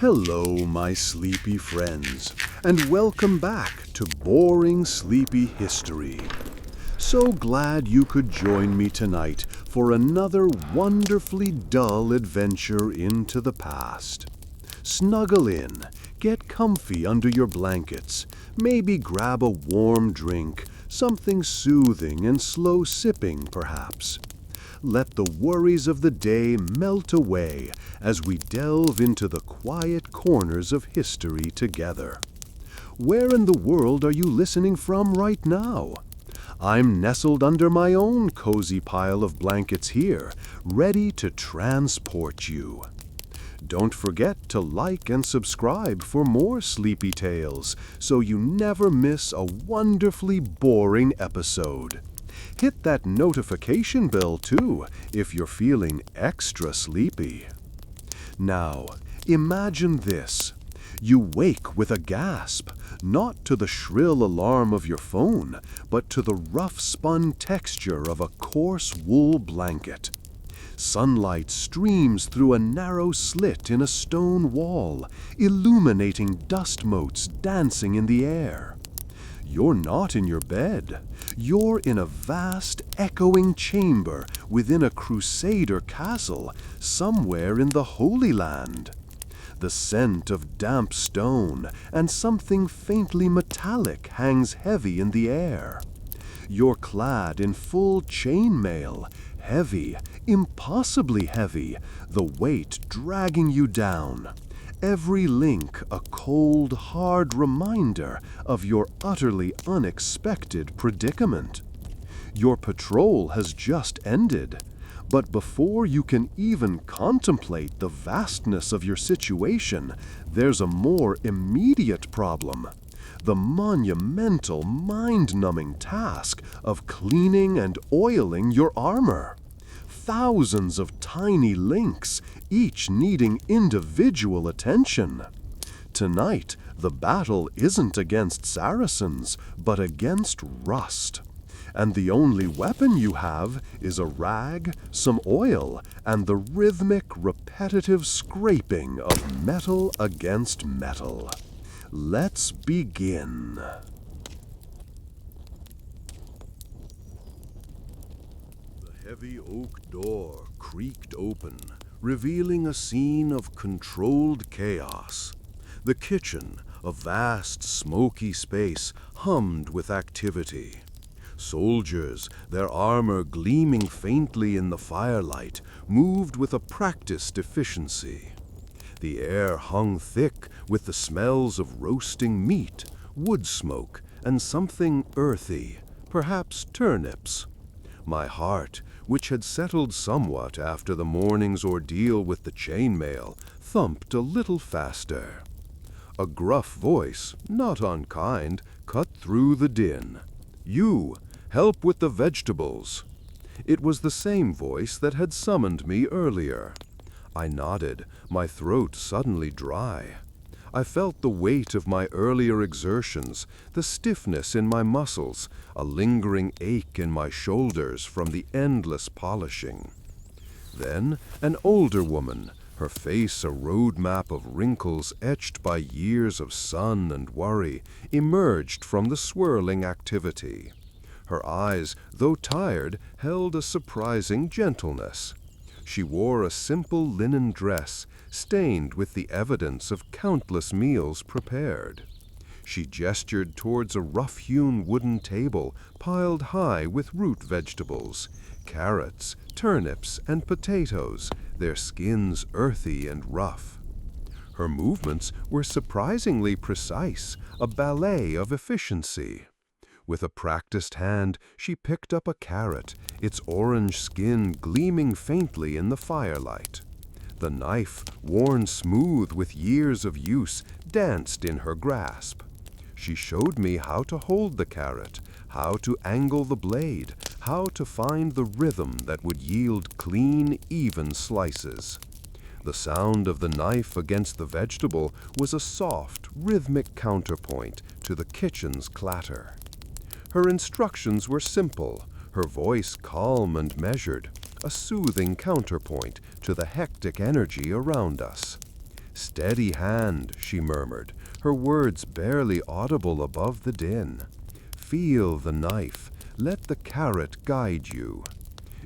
Hello, my sleepy friends, and welcome back to Boring Sleepy History. So glad you could join me tonight for another wonderfully dull adventure into the past. Snuggle in, get comfy under your blankets, maybe grab a warm drink, something soothing and slow sipping perhaps. Let the worries of the day melt away as we delve into the quiet corners of history together. Where in the world are you listening from right now? I'm nestled under my own cozy pile of blankets here, ready to transport you. Don't forget to like and subscribe for more sleepy tales so you never miss a wonderfully boring episode. Hit that notification bell too if you're feeling extra sleepy. Now, imagine this. You wake with a gasp, not to the shrill alarm of your phone, but to the rough-spun texture of a coarse wool blanket. Sunlight streams through a narrow slit in a stone wall, illuminating dust motes dancing in the air. You're not in your bed. You're in a vast, echoing chamber within a Crusader castle somewhere in the Holy Land. The scent of damp stone and something faintly metallic hangs heavy in the air. You're clad in full chainmail, heavy, impossibly heavy, the weight dragging you down. Every link a cold, hard reminder of your utterly unexpected predicament. Your patrol has just ended, but before you can even contemplate the vastness of your situation, there's a more immediate problem. The monumental, mind-numbing task of cleaning and oiling your armor. Thousands of tiny links, each needing individual attention. Tonight, the battle isn't against Saracens, but against rust. And the only weapon you have is a rag, some oil, and the rhythmic, repetitive scraping of metal against metal. Let's begin. The heavy oak door creaked open, revealing a scene of controlled chaos. The kitchen, a vast, smoky space, hummed with activity. Soldiers, their armor gleaming faintly in the firelight, moved with a practiced efficiency. The air hung thick with the smells of roasting meat, wood smoke, and something earthy, perhaps turnips. My heart, which had settled somewhat after the morning's ordeal with the chainmail, thumped a little faster. A gruff voice, not unkind, cut through the din. "You, help with the vegetables." It was the same voice that had summoned me earlier. I nodded, my throat suddenly dry. I felt the weight of my earlier exertions, the stiffness in my muscles, a lingering ache in my shoulders from the endless polishing. Then an older woman, her face a road map of wrinkles etched by years of sun and worry, emerged from the swirling activity. Her eyes, though tired, held a surprising gentleness. She wore a simple linen dress, stained with the evidence of countless meals prepared. She gestured towards a rough-hewn wooden table piled high with root vegetables, carrots, turnips, and potatoes, their skins earthy and rough. Her movements were surprisingly precise, a ballet of efficiency. With a practiced hand, she picked up a carrot, its orange skin gleaming faintly in the firelight. The knife, worn smooth with years of use, danced in her grasp. She showed me how to hold the carrot, how to angle the blade, how to find the rhythm that would yield clean, even slices. The sound of the knife against the vegetable was a soft, rhythmic counterpoint to the kitchen's clatter. Her instructions were simple, her voice calm and measured, a soothing counterpoint to the hectic energy around us. "Steady hand," she murmured, her words barely audible above the din. "Feel the knife. Let the carrot guide you."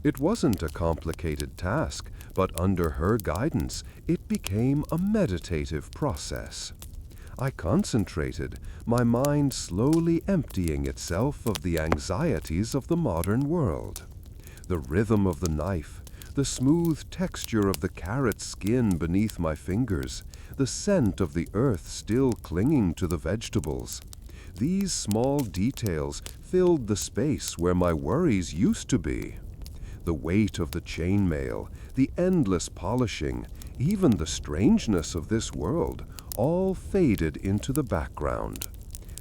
It wasn't a complicated task, but under her guidance, it became a meditative process. I concentrated, my mind slowly emptying itself of the anxieties of the modern world. The rhythm of the knife, the smooth texture of the carrot skin beneath my fingers, the scent of the earth still clinging to the vegetables. These small details filled the space where my worries used to be. The weight of the chainmail, the endless polishing, even the strangeness of this world, all faded into the background.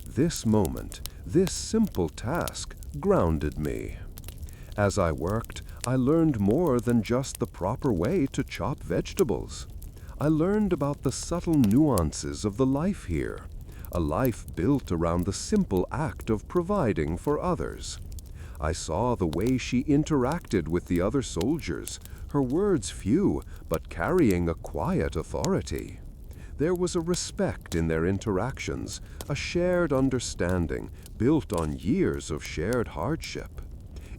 This moment, this simple task, grounded me. As I worked, I learned more than just the proper way to chop vegetables. I learned about the subtle nuances of the life here, a life built around the simple act of providing for others. I saw the way she interacted with the other soldiers, her words few, but carrying a quiet authority. There was a respect in their interactions, a shared understanding built on years of shared hardship.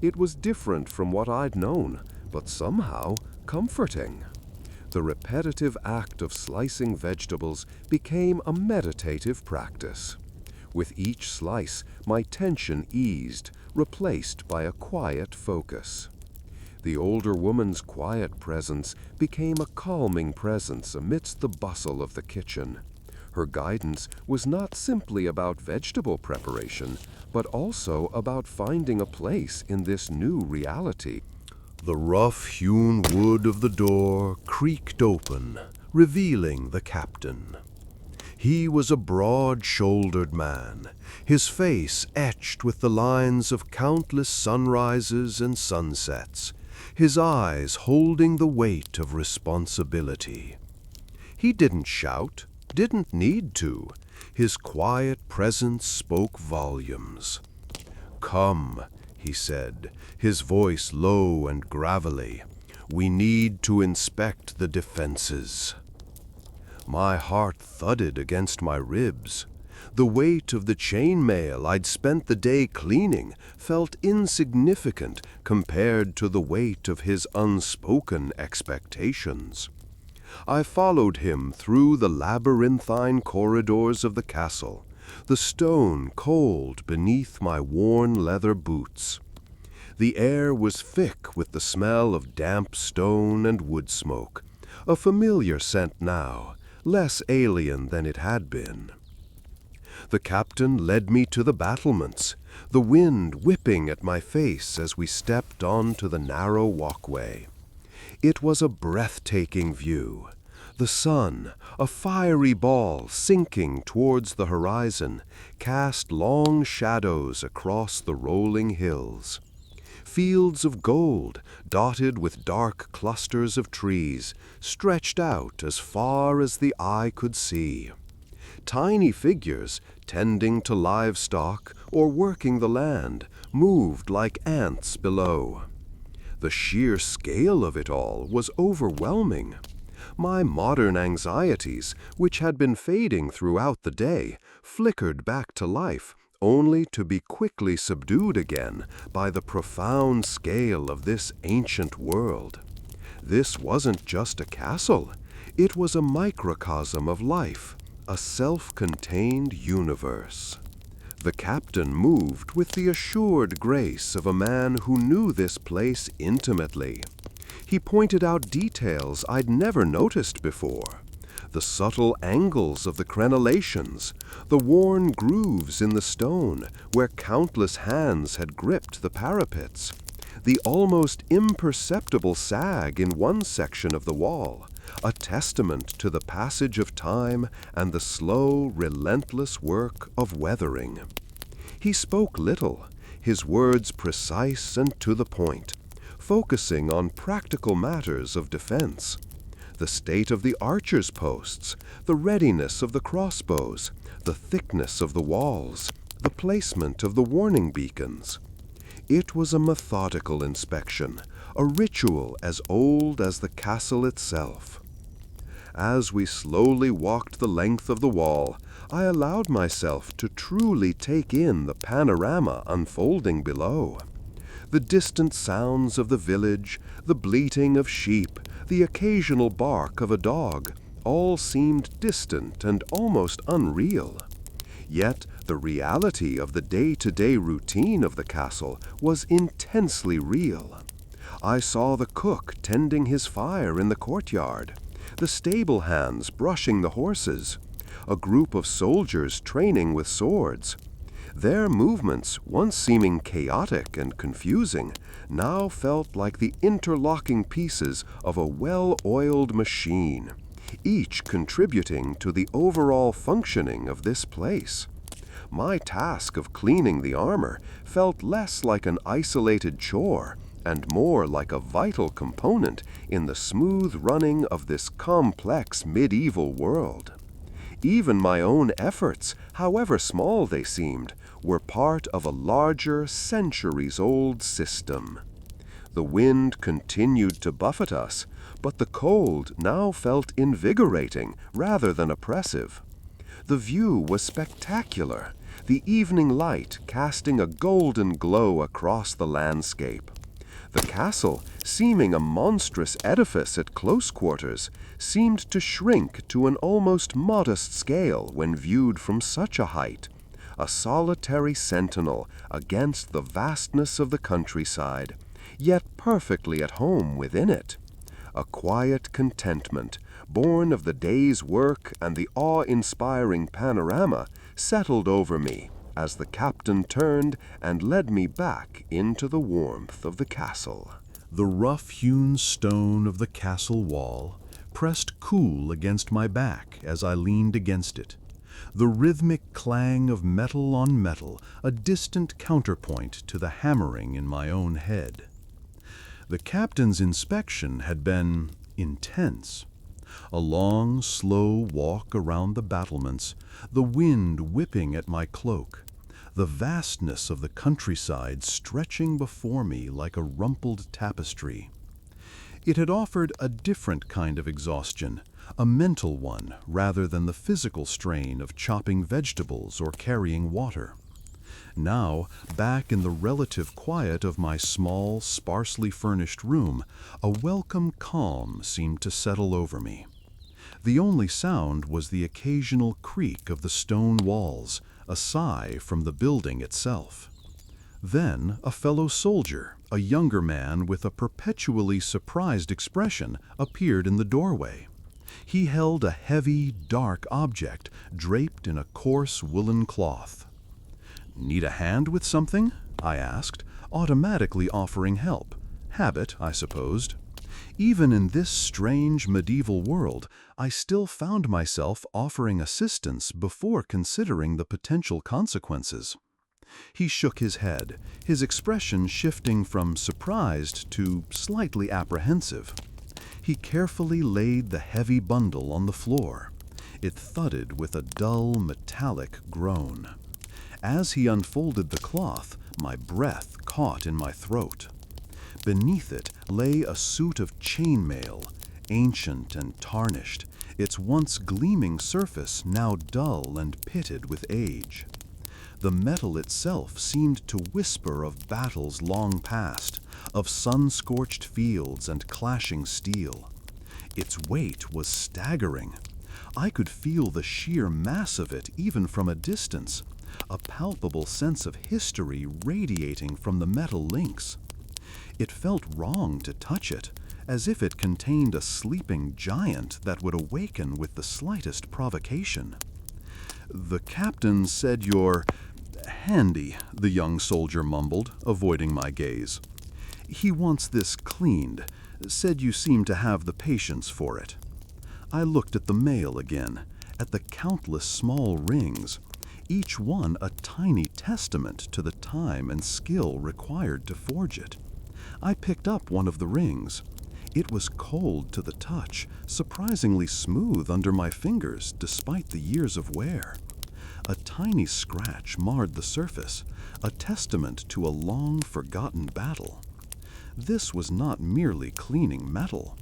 It was different from what I'd known, but somehow comforting. The repetitive act of slicing vegetables became a meditative practice. With each slice, my tension eased, replaced by a quiet focus. The older woman's quiet presence became a calming presence amidst the bustle of the kitchen. Her guidance was not simply about vegetable preparation, but also about finding a place in this new reality. The rough-hewn wood of the door creaked open, revealing the captain. He was a broad-shouldered man, his face etched with the lines of countless sunrises and sunsets, his eyes holding the weight of responsibility. He didn't shout, didn't need to. His quiet presence spoke volumes. "Come," he said, his voice low and gravelly. "We need to inspect the defenses." My heart thudded against my ribs. The weight of the chainmail I'd spent the day cleaning felt insignificant compared to the weight of his unspoken expectations. I followed him through the labyrinthine corridors of the castle, the stone cold beneath my worn leather boots. The air was thick with the smell of damp stone and wood smoke, a familiar scent now, less alien than it had been. The captain led me to the battlements, the wind whipping at my face as we stepped onto the narrow walkway. It was a breathtaking view. The sun, a fiery ball sinking towards the horizon, cast long shadows across the rolling hills. Fields of gold, dotted with dark clusters of trees, stretched out as far as the eye could see. Tiny figures, tending to livestock or working the land, moved like ants below. The sheer scale of it all was overwhelming. My modern anxieties, which had been fading throughout the day, flickered back to life, only to be quickly subdued again by the profound scale of this ancient world. This wasn't just a castle. It was a microcosm of life, a self-contained universe. The captain moved with the assured grace of a man who knew this place intimately. He pointed out details I'd never noticed before. The subtle angles of the crenellations, the worn grooves in the stone where countless hands had gripped the parapets, the almost imperceptible sag in one section of the wall, a testament to the passage of time and the slow, relentless work of weathering. He spoke little, his words precise and to the point, focusing on practical matters of defense. The state of the archers' posts, the readiness of the crossbows, the thickness of the walls, the placement of the warning beacons. It was a methodical inspection, a ritual as old as the castle itself. As we slowly walked the length of the wall, I allowed myself to truly take in the panorama unfolding below. The distant sounds of the village, the bleating of sheep, the occasional bark of a dog, all seemed distant and almost unreal. Yet the reality of the day-to-day routine of the castle was intensely real. I saw the cook tending his fire in the courtyard, the stable hands brushing the horses, a group of soldiers training with swords. Their movements, once seeming chaotic and confusing, now felt like the interlocking pieces of a well-oiled machine, each contributing to the overall functioning of this place. My task of cleaning the armor felt less like an isolated chore and more like a vital component in the smooth running of this complex medieval world. Even my own efforts, however small they seemed, were part of a larger, centuries-old system. The wind continued to buffet us, but the cold now felt invigorating rather than oppressive. The view was spectacular, the evening light casting a golden glow across the landscape. The castle, seeming a monstrous edifice at close quarters, seemed to shrink to an almost modest scale when viewed from such a height, a solitary sentinel against the vastness of the countryside, yet perfectly at home within it. A quiet contentment, born of the day's work and the awe-inspiring panorama, settled over me as the captain turned and led me back into the warmth of the castle. The rough-hewn stone of the castle wall pressed cool against my back as I leaned against it, the rhythmic clang of metal on metal a distant counterpoint to the hammering in my own head. The captain's inspection had been intense. A long, slow walk around the battlements, the wind whipping at my cloak, the vastness of the countryside stretching before me like a rumpled tapestry. It had offered a different kind of exhaustion, a mental one rather than the physical strain of chopping vegetables or carrying water. Now, back in the relative quiet of my small, sparsely furnished room, a welcome calm seemed to settle over me. The only sound was the occasional creak of the stone walls, a sigh from the building itself. Then a fellow soldier, a younger man with a perpetually surprised expression, appeared in the doorway. He held a heavy, dark object draped in a coarse woolen cloth. "Need a hand with something?" I asked, automatically offering help. Habit, I supposed. Even in this strange medieval world, I still found myself offering assistance before considering the potential consequences. He shook his head, his expression shifting from surprised to slightly apprehensive. He carefully laid the heavy bundle on the floor. It thudded with a dull, metallic groan. As he unfolded the cloth, my breath caught in my throat. Beneath it lay a suit of chainmail, ancient and tarnished, its once gleaming surface now dull and pitted with age. The metal itself seemed to whisper of battles long past, of sun-scorched fields and clashing steel. Its weight was staggering. I could feel the sheer mass of it even from a distance, a palpable sense of history radiating from the metal links. It felt wrong to touch it, as if it contained a sleeping giant that would awaken with the slightest provocation. "The captain said you're handy," the young soldier mumbled, avoiding my gaze. "He wants this cleaned, said you seem to have the patience for it." I looked at the mail again, at the countless small rings, each one a tiny testament to the time and skill required to forge it. I picked up one of the rings. It was cold to the touch, surprisingly smooth under my fingers despite the years of wear. A tiny scratch marred the surface, a testament to a long-forgotten battle. This was not merely cleaning metal.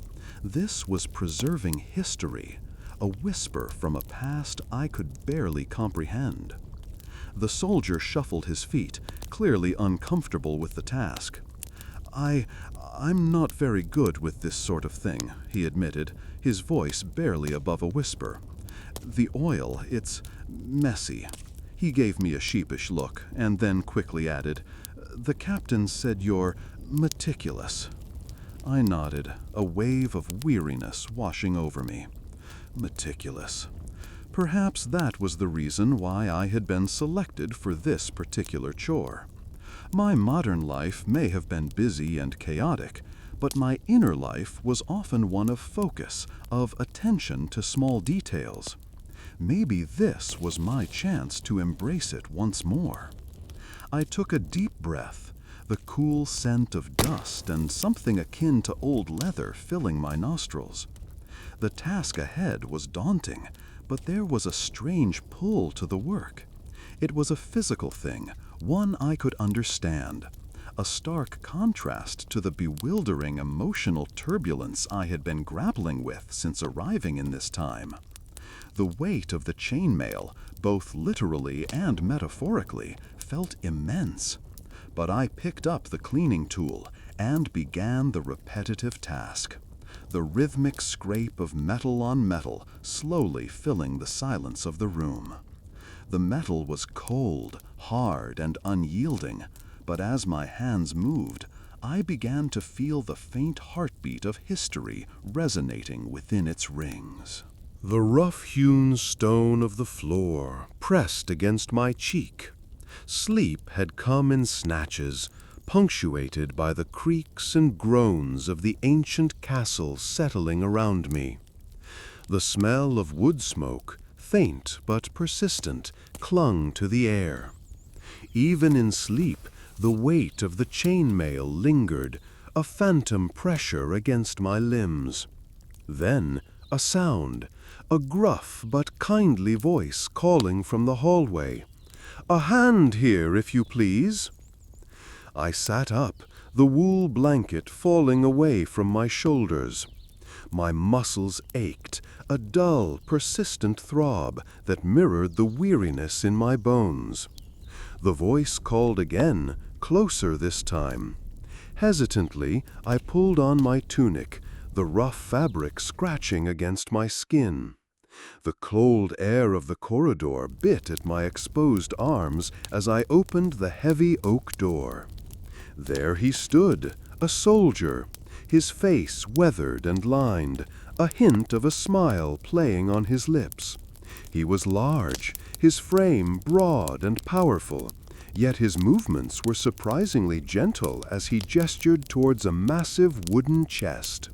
This was preserving history, a whisper from a past I could barely comprehend. The soldier shuffled his feet, clearly uncomfortable with the task. I'm not very good with this sort of thing," he admitted, his voice barely above a whisper. "The oil, it's messy." He gave me a sheepish look, and then quickly added, "The captain said you're meticulous." I nodded, a wave of weariness washing over me. Meticulous. Perhaps that was the reason why I had been selected for this particular chore. My modern life may have been busy and chaotic, but my inner life was often one of focus, of attention to small details. Maybe this was my chance to embrace it once more. I took a deep breath, the cool scent of dust and something akin to old leather filling my nostrils. The task ahead was daunting, but there was a strange pull to the work. It was a physical thing, one I could understand, a stark contrast to the bewildering emotional turbulence I had been grappling with since arriving in this time. The weight of the chainmail, both literally and metaphorically, felt immense. But I picked up the cleaning tool and began the repetitive task. The rhythmic scrape of metal on metal slowly filling the silence of the room. The metal was cold, hard, and unyielding, but as my hands moved, I began to feel the faint heartbeat of history resonating within its rings. The rough-hewn stone of the floor pressed against my cheek. Sleep had come in snatches, punctuated by the creaks and groans of the ancient castle settling around me. The smell of wood smoke, faint but persistent, clung to the air. Even in sleep, the weight of the chainmail lingered, a phantom pressure against my limbs. Then a sound, a gruff but kindly voice calling from the hallway. "A hand here, if you please." I sat up, the wool blanket falling away from my shoulders. My muscles ached, a dull, persistent throb that mirrored the weariness in my bones. The voice called again, closer this time. Hesitantly, I pulled on my tunic, the rough fabric scratching against my skin. The cold air of the corridor bit at my exposed arms as I opened the heavy oak door. There he stood, a soldier, his face weathered and lined, a hint of a smile playing on his lips. He was large, his frame broad and powerful, yet his movements were surprisingly gentle as he gestured towards a massive wooden chest.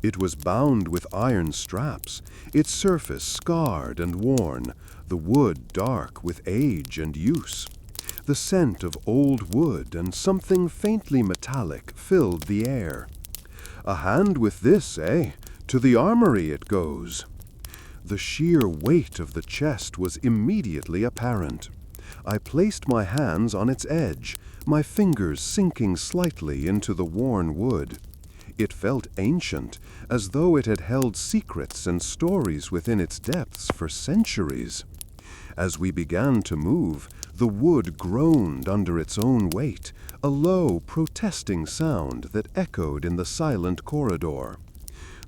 It was bound with iron straps, its surface scarred and worn, the wood dark with age and use. The scent of old wood and something faintly metallic filled the air. "A hand with this, eh? To the armory it goes." The sheer weight of the chest was immediately apparent. I placed my hands on its edge, my fingers sinking slightly into the worn wood. It felt ancient, as though it had held secrets and stories within its depths for centuries. As we began to move, the wood groaned under its own weight, a low, protesting sound that echoed in the silent corridor.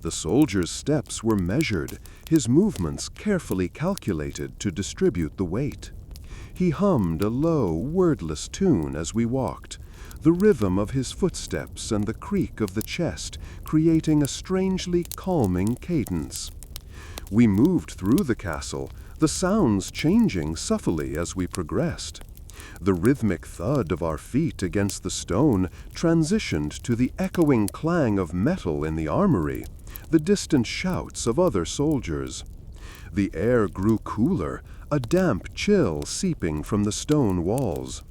The soldier's steps were measured, his movements carefully calculated to distribute the weight. He hummed a low, wordless tune as we walked, the rhythm of his footsteps and the creak of the chest creating a strangely calming cadence. We moved through the castle, the sounds changing subtly as we progressed. The rhythmic thud of our feet against the stone transitioned to the echoing clang of metal in the armory, the distant shouts of other soldiers. The air grew cooler, a damp chill seeping from the stone walls.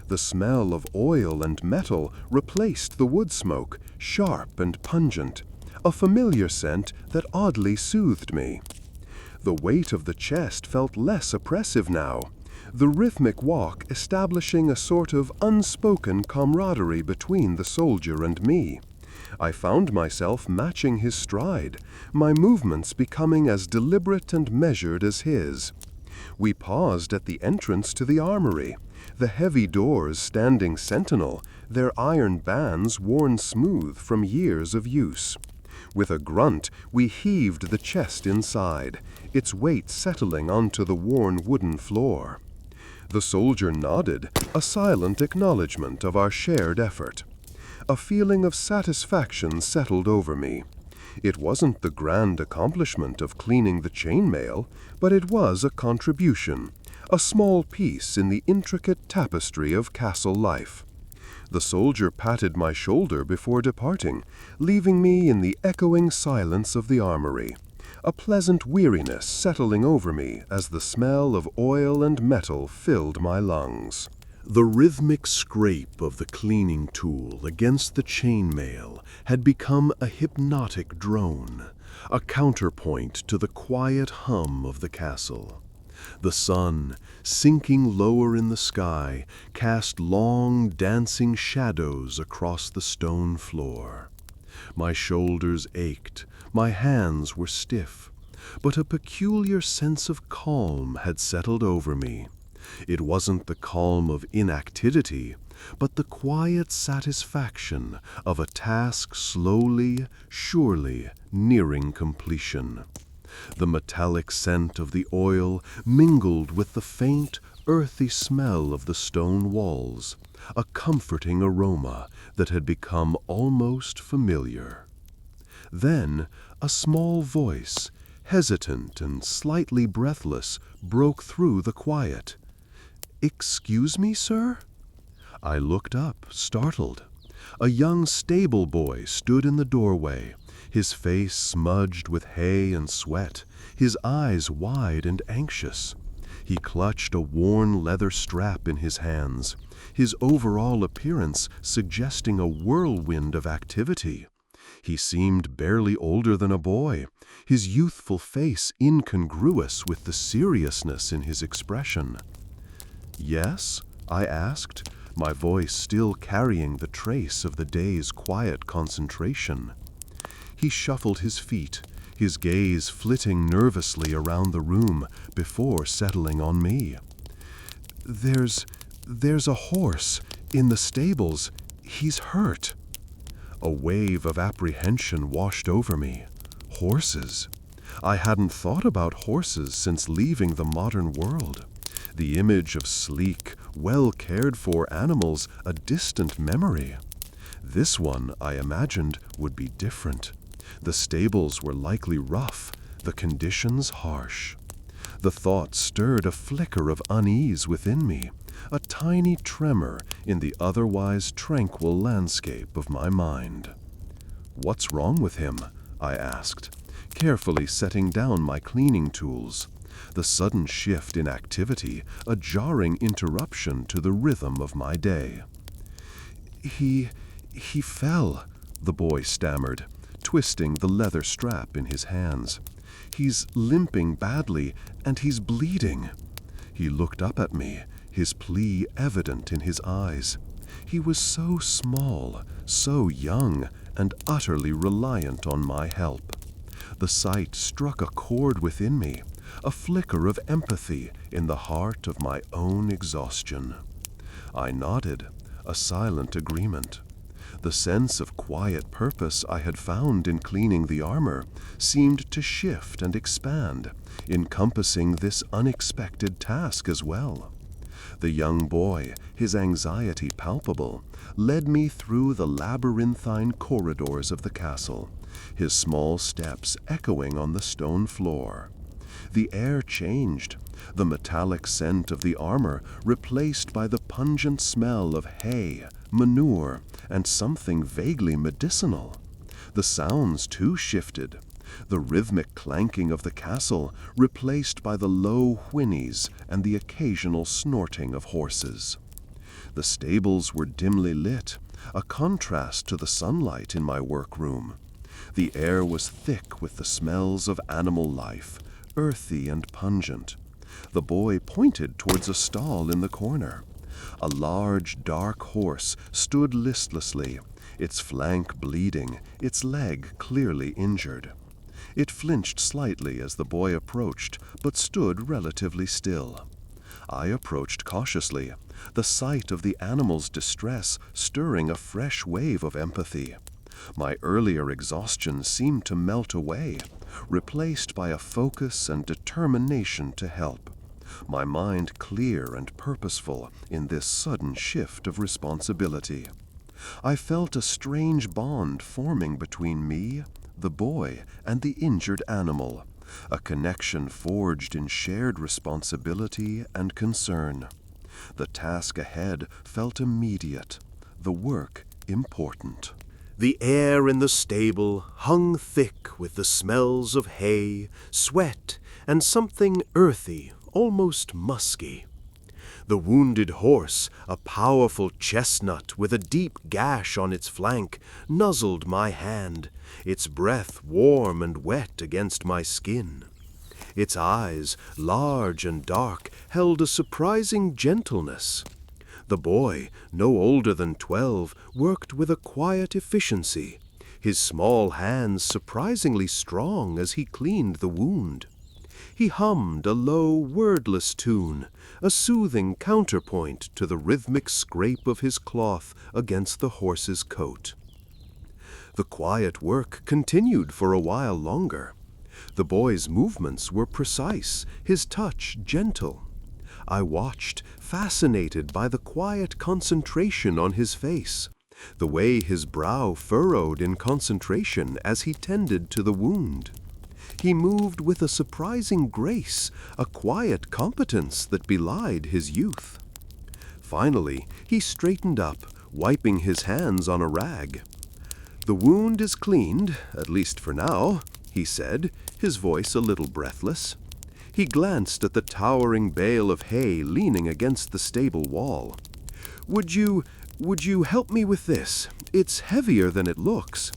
The smell of oil and metal replaced the wood smoke, sharp and pungent, a familiar scent that oddly soothed me. The weight of the chest felt less oppressive now, the rhythmic walk establishing a sort of unspoken camaraderie between the soldier and me. I found myself matching his stride, my movements becoming as deliberate and measured as his. We paused at the entrance to the armory, the heavy doors standing sentinel, their iron bands worn smooth from years of use. With a grunt, we heaved the chest inside, its weight settling onto the worn wooden floor. The soldier nodded, a silent acknowledgement of our shared effort. A feeling of satisfaction settled over me. It wasn't the grand accomplishment of cleaning the chainmail, but it was a contribution, a small piece in the intricate tapestry of castle life. The soldier patted my shoulder before departing, leaving me in the echoing silence of the armory, a pleasant weariness settling over me as the smell of oil and metal filled my lungs. The rhythmic scrape of the cleaning tool against the chainmail had become a hypnotic drone, a counterpoint to the quiet hum of the castle. The sun, sinking lower in the sky, cast long, dancing shadows across the stone floor. My shoulders ached, my hands were stiff, but a peculiar sense of calm had settled over me. It wasn't the calm of inactivity, but the quiet satisfaction of a task slowly, surely nearing completion. The metallic scent of the oil mingled with the faint, earthy smell of the stone walls, a comforting aroma that had become almost familiar. Then a small voice, hesitant and slightly breathless, broke through the quiet. "Excuse me, sir?" I looked up, startled. A young stable boy stood in the doorway, his face smudged with hay and sweat, his eyes wide and anxious. He clutched a worn leather strap in his hands, his overall appearance suggesting a whirlwind of activity. He seemed barely older than a boy, his youthful face incongruous with the seriousness in his expression. "Yes?" I asked, my voice still carrying the trace of the day's quiet concentration. He shuffled his feet, his gaze flitting nervously around the room before settling on me. There's a horse in the stables. He's hurt." A wave of apprehension washed over me. Horses. I hadn't thought about horses since leaving the modern world. The image of sleek, well-cared-for animals a distant memory. This one, I imagined, would be different. The stables were likely rough, the conditions harsh. The thought stirred a flicker of unease within me, a tiny tremor in the otherwise tranquil landscape of my mind. "What's wrong with him?" I asked, carefully setting down my cleaning tools. The sudden shift in activity, a jarring interruption to the rhythm of my day. He fell," the boy stammered, twisting the leather strap in his hands. "He's limping badly, and he's bleeding." He looked up at me, his plea evident in his eyes. He was so small, so young, and utterly reliant on my help. The sight struck a chord within me, a flicker of empathy in the heart of my own exhaustion. I nodded, a silent agreement. The sense of quiet purpose I had found in cleaning the armor seemed to shift and expand, encompassing this unexpected task as well. The young boy, his anxiety palpable, led me through the labyrinthine corridors of the castle, his small steps echoing on the stone floor. The air changed, the metallic scent of the armor replaced by the pungent smell of hay, manure, and something vaguely medicinal. The sounds, too, shifted. The rhythmic clanking of the castle replaced by the low whinnies and the occasional snorting of horses. The stables were dimly lit, a contrast to the sunlight in my workroom. The air was thick with the smells of animal life, earthy and pungent. The boy pointed towards a stall in the corner. A large, dark horse stood listlessly, its flank bleeding, its leg clearly injured. It flinched slightly as the boy approached, but stood relatively still. I approached cautiously, the sight of the animal's distress stirring a fresh wave of empathy. My earlier exhaustion seemed to melt away, replaced by a focus and determination to help. My mind clear and purposeful in this sudden shift of responsibility. I felt a strange bond forming between me, the boy, and the injured animal, a connection forged in shared responsibility and concern. The task ahead felt immediate, the work important. The air in the stable hung thick with the smells of hay, sweat, and something earthy, almost musky. The wounded horse, a powerful chestnut with a deep gash on its flank, nuzzled my hand, its breath warm and wet against my skin. Its eyes, large and dark, held a surprising gentleness. The boy, no older than 12, worked with a quiet efficiency, his small hands surprisingly strong as he cleaned the wound. He hummed a low, wordless tune, a soothing counterpoint to the rhythmic scrape of his cloth against the horse's coat. The quiet work continued for a while longer. The boy's movements were precise, his touch gentle. I watched, fascinated by the quiet concentration on his face, the way his brow furrowed in concentration as he tended to the wound. He moved with a surprising grace, a quiet competence that belied his youth. Finally, he straightened up, wiping his hands on a rag. "The wound is cleaned, at least for now," he said, his voice a little breathless. He glanced at the towering bale of hay leaning against the stable wall. Would you help me with this? It's heavier than it looks."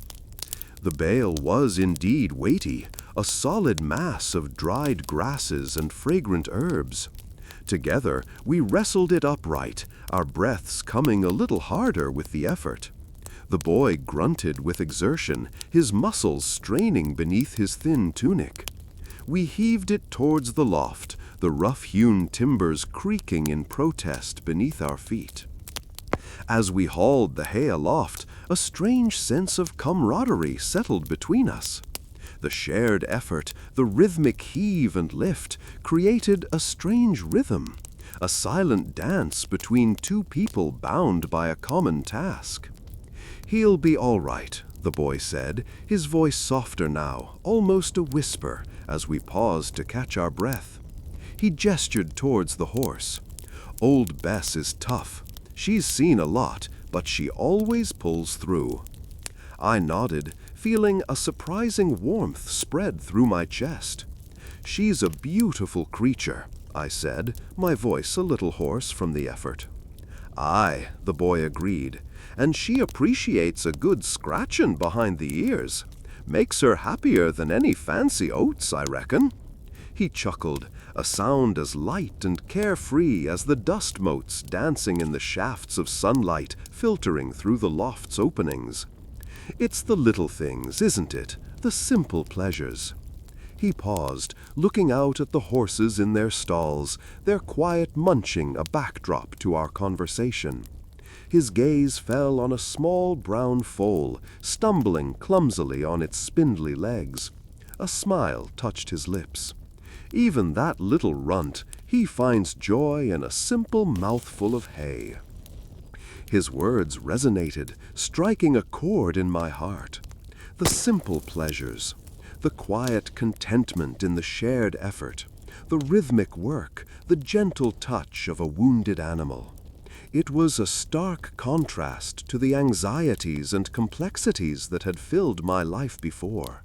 The bale was indeed weighty, a solid mass of dried grasses and fragrant herbs. Together, we wrestled it upright, our breaths coming a little harder with the effort. The boy grunted with exertion, his muscles straining beneath his thin tunic. We heaved it towards the loft, the rough-hewn timbers creaking in protest beneath our feet. As we hauled the hay aloft, a strange sense of camaraderie settled between us. The shared effort, the rhythmic heave and lift, created a strange rhythm, a silent dance between two people bound by a common task. "He'll be all right," the boy said, his voice softer now, almost a whisper, as we paused to catch our breath. He gestured towards the horse. "Old Bess is tough. She's seen a lot, but she always pulls through." I nodded, feeling a surprising warmth spread through my chest. "She's a beautiful creature," I said, my voice a little hoarse from the effort. "Aye," the boy agreed, "and she appreciates a good scratchin' behind the ears. Makes her happier than any fancy oats, I reckon." He chuckled, a sound as light and carefree as the dust motes dancing in the shafts of sunlight filtering through the loft's openings. "It's the little things, isn't it? The simple pleasures." He paused, looking out at the horses in their stalls, their quiet munching a backdrop to our conversation. His gaze fell on a small brown foal, stumbling clumsily on its spindly legs. A smile touched his lips. Even that little runt, he finds joy in a simple mouthful of hay. His words resonated, striking a chord in my heart. The simple pleasures, the quiet contentment in the shared effort, the rhythmic work, the gentle touch of a wounded animal. It was a stark contrast to the anxieties and complexities that had filled my life before.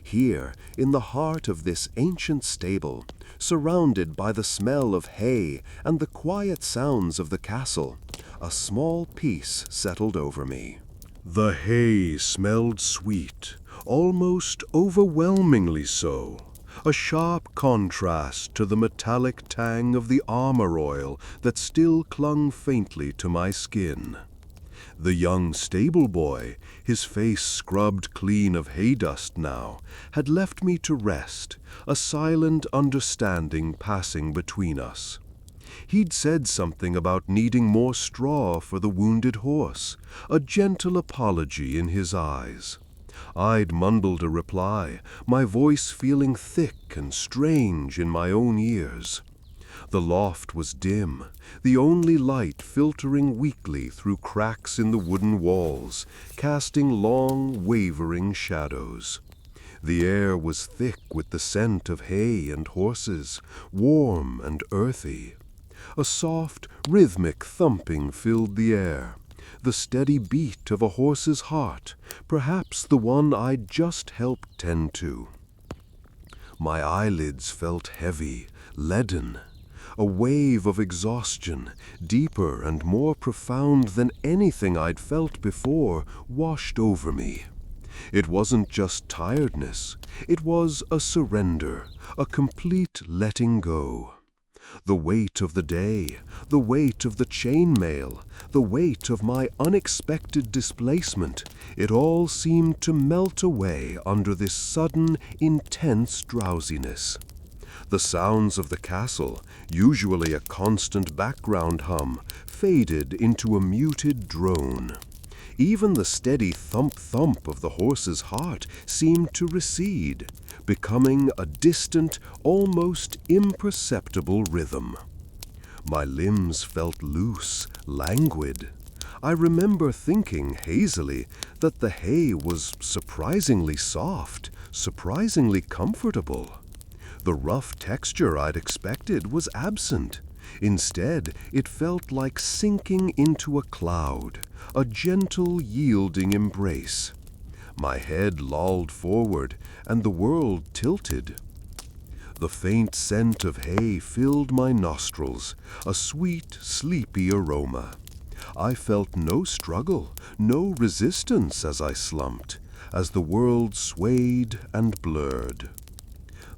Here, in the heart of this ancient stable, surrounded by the smell of hay and the quiet sounds of the castle, a small peace settled over me. The hay smelled sweet, almost overwhelmingly so, a sharp contrast to the metallic tang of the armor oil that still clung faintly to my skin. The young stable boy, his face scrubbed clean of hay dust now, had left me to rest, a silent understanding passing between us. He'd said something about needing more straw for the wounded horse, a gentle apology in his eyes. I'd mumbled a reply, my voice feeling thick and strange in my own ears. The loft was dim, the only light filtering weakly through cracks in the wooden walls, casting long, wavering shadows. The air was thick with the scent of hay and horses, warm and earthy. A soft, rhythmic thumping filled the air, the steady beat of a horse's heart, perhaps the one I'd just helped tend to. My eyelids felt heavy, leaden. A wave of exhaustion, deeper and more profound than anything I'd felt before, washed over me. It wasn't just tiredness, it was a surrender, a complete letting go. The weight of the day, the weight of the chainmail, the weight of my unexpected displacement, it all seemed to melt away under this sudden, intense drowsiness. The sounds of the castle, usually a constant background hum, faded into a muted drone. Even the steady thump-thump of the horse's heart seemed to recede, becoming a distant, almost imperceptible rhythm. My limbs felt loose, languid. I remember thinking hazily that the hay was surprisingly soft, surprisingly comfortable. The rough texture I'd expected was absent. Instead, it felt like sinking into a cloud, a gentle, yielding embrace. My head lolled forward, and the world tilted. The faint scent of hay filled my nostrils, a sweet, sleepy aroma. I felt no struggle, no resistance as I slumped, as the world swayed and blurred.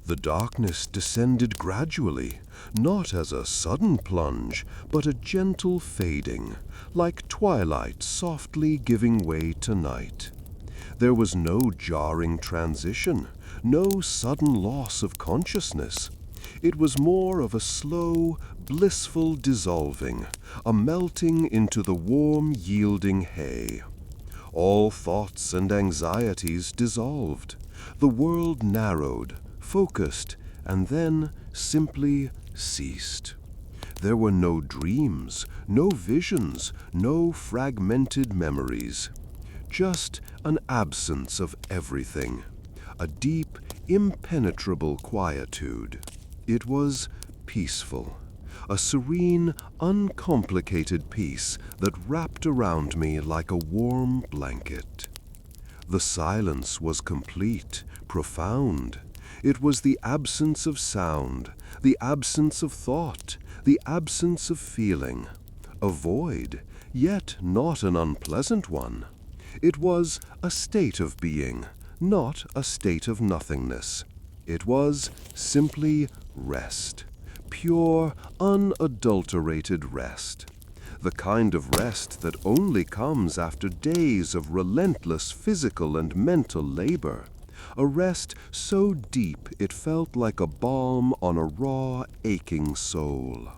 The darkness descended gradually, not as a sudden plunge, but a gentle fading, like twilight softly giving way to night. There was no jarring transition, no sudden loss of consciousness. It was more of a slow, blissful dissolving, a melting into the warm, yielding hay. All thoughts and anxieties dissolved. The world narrowed, focused, and then simply ceased. There were no dreams, no visions, no fragmented memories. Just an absence of everything, a deep, impenetrable quietude. It was peaceful, a serene, uncomplicated peace that wrapped around me like a warm blanket. The silence was complete, profound. It was the absence of sound, the absence of thought, the absence of feeling. A void, yet not an unpleasant one. It was a state of being, not a state of nothingness. It was simply rest, pure, unadulterated rest. The kind of rest that only comes after days of relentless physical and mental labor. A rest so deep it felt like a balm on a raw, aching soul.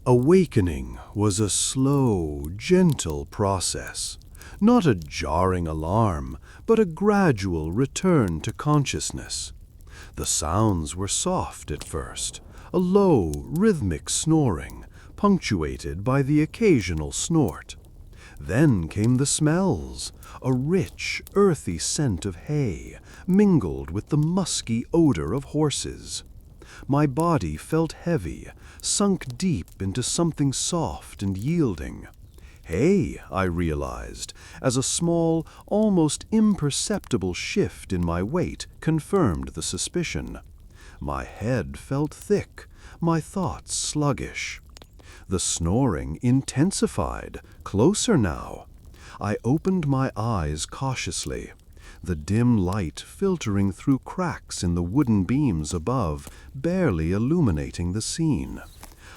Awakening was a slow, gentle process. Not a jarring alarm, but a gradual return to consciousness. The sounds were soft at first, a low, rhythmic snoring, punctuated by the occasional snort. Then came the smells, a rich, earthy scent of hay, mingled with the musky odor of horses. My body felt heavy, sunk deep into something soft and yielding. Hay, I realized, as a small, almost imperceptible shift in my weight confirmed the suspicion. My head felt thick, my thoughts sluggish. The snoring intensified, closer now. I opened my eyes cautiously, the dim light filtering through cracks in the wooden beams above, barely illuminating the scene.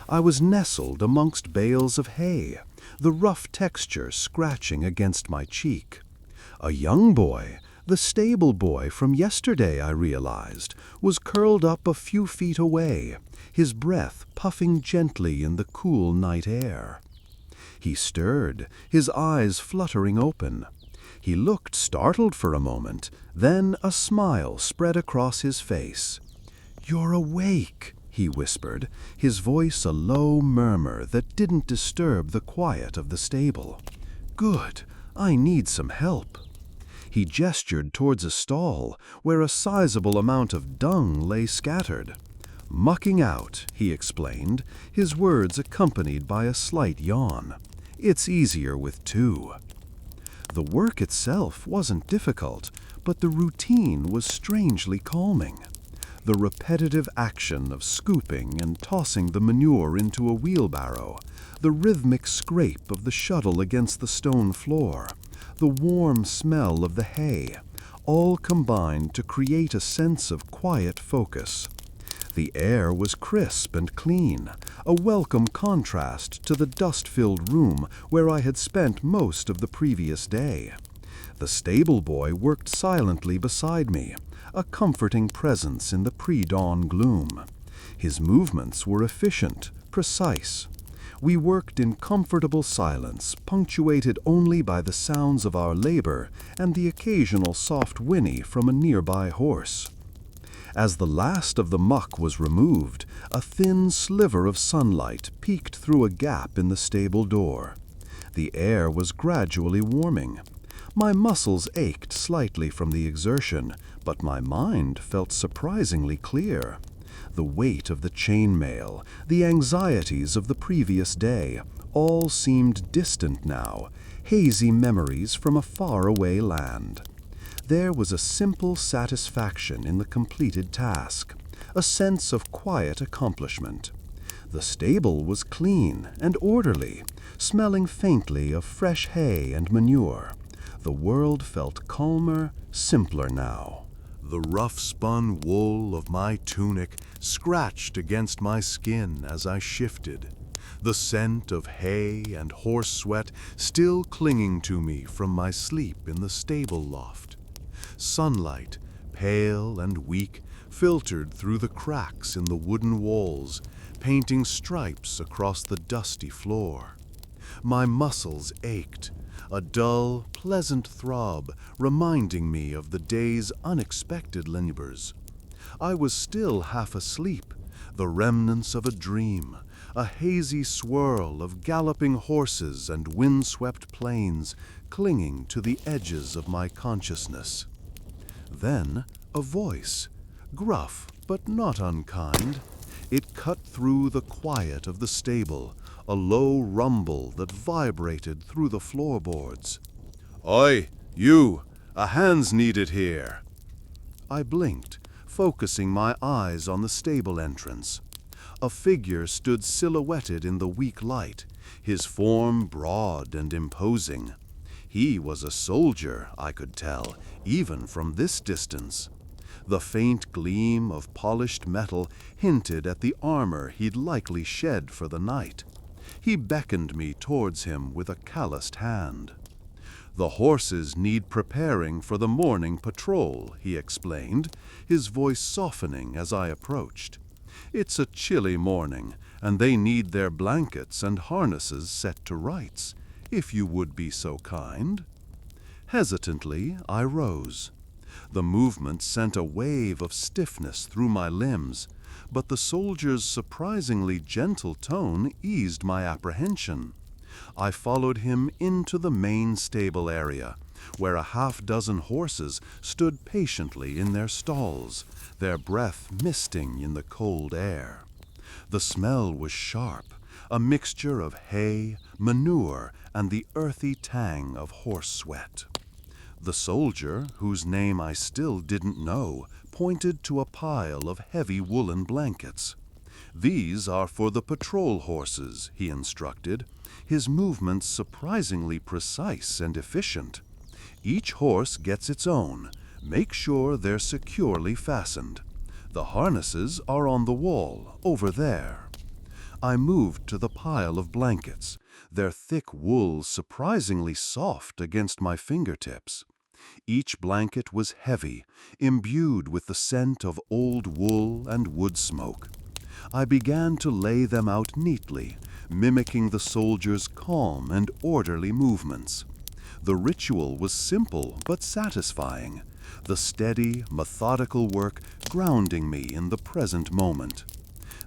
I was nestled amongst bales of hay, the rough texture scratching against my cheek. A young boy, the stable boy from yesterday, I realized, was curled up a few feet away, his breath puffing gently in the cool night air. He stirred, his eyes fluttering open. He looked startled for a moment, then a smile spread across his face. "You're awake," he whispered, his voice a low murmur that didn't disturb the quiet of the stable. "Good, I need some help." He gestured towards a stall where a sizable amount of dung lay scattered. "Mucking out," he explained, his words accompanied by a slight yawn. "It's easier with two." The work itself wasn't difficult, but the routine was strangely calming. The repetitive action of scooping and tossing the manure into a wheelbarrow, the rhythmic scrape of the shuttle against the stone floor, the warm smell of the hay, all combined to create a sense of quiet focus. The air was crisp and clean, a welcome contrast to the dust-filled room where I had spent most of the previous day. The stable boy worked silently beside me, a comforting presence in the pre-dawn gloom. His movements were efficient, precise. We worked in comfortable silence, punctuated only by the sounds of our labor and the occasional soft whinny from a nearby horse. As the last of the muck was removed, a thin sliver of sunlight peeked through a gap in the stable door. The air was gradually warming. My muscles ached slightly from the exertion, but my mind felt surprisingly clear. The weight of the chainmail, the anxieties of the previous day, all seemed distant now, hazy memories from a faraway land. There was a simple satisfaction in the completed task, a sense of quiet accomplishment. The stable was clean and orderly, smelling faintly of fresh hay and manure. The world felt calmer, simpler now. The rough-spun wool of my tunic scratched against my skin as I shifted, the scent of hay and horse sweat still clinging to me from my sleep in the stable loft. Sunlight, pale and weak, filtered through the cracks in the wooden walls, painting stripes across the dusty floor. My muscles ached, a dull, pleasant throb reminding me of the day's unexpected labors. I was still half asleep, the remnants of a dream, a hazy swirl of galloping horses and windswept plains clinging to the edges of my consciousness. Then a voice, gruff but not unkind. It cut through the quiet of the stable, a low rumble that vibrated through the floorboards. "Oi, you! A hand's needed here!" I blinked, focusing my eyes on the stable entrance. A figure stood silhouetted in the weak light, his form broad and imposing. He was a soldier, I could tell, even from this distance. The faint gleam of polished metal hinted at the armor he'd likely shed for the night. He beckoned me towards him with a calloused hand. "The horses need preparing for the morning patrol," he explained, his voice softening as I approached. "It's a chilly morning, and they need their blankets and harnesses set to rights, if you would be so kind." Hesitantly, I rose. The movement sent a wave of stiffness through my limbs, but the soldier's surprisingly gentle tone eased my apprehension. I followed him into the main stable area, where a half-dozen horses stood patiently in their stalls, their breath misting in the cold air. The smell was sharp, a mixture of hay, manure, and the earthy tang of horse sweat. The soldier, whose name I still didn't know, pointed to a pile of heavy woolen blankets. "These are for the patrol horses," he instructed, his movements surprisingly precise and efficient. "Each horse gets its own. Make sure they're securely fastened. The harnesses are on the wall, over there." I moved to the pile of blankets, their thick wool surprisingly soft against my fingertips. Each blanket was heavy, imbued with the scent of old wool and wood smoke. I began to lay them out neatly, mimicking the soldiers' calm and orderly movements. The ritual was simple but satisfying, the steady, methodical work grounding me in the present moment.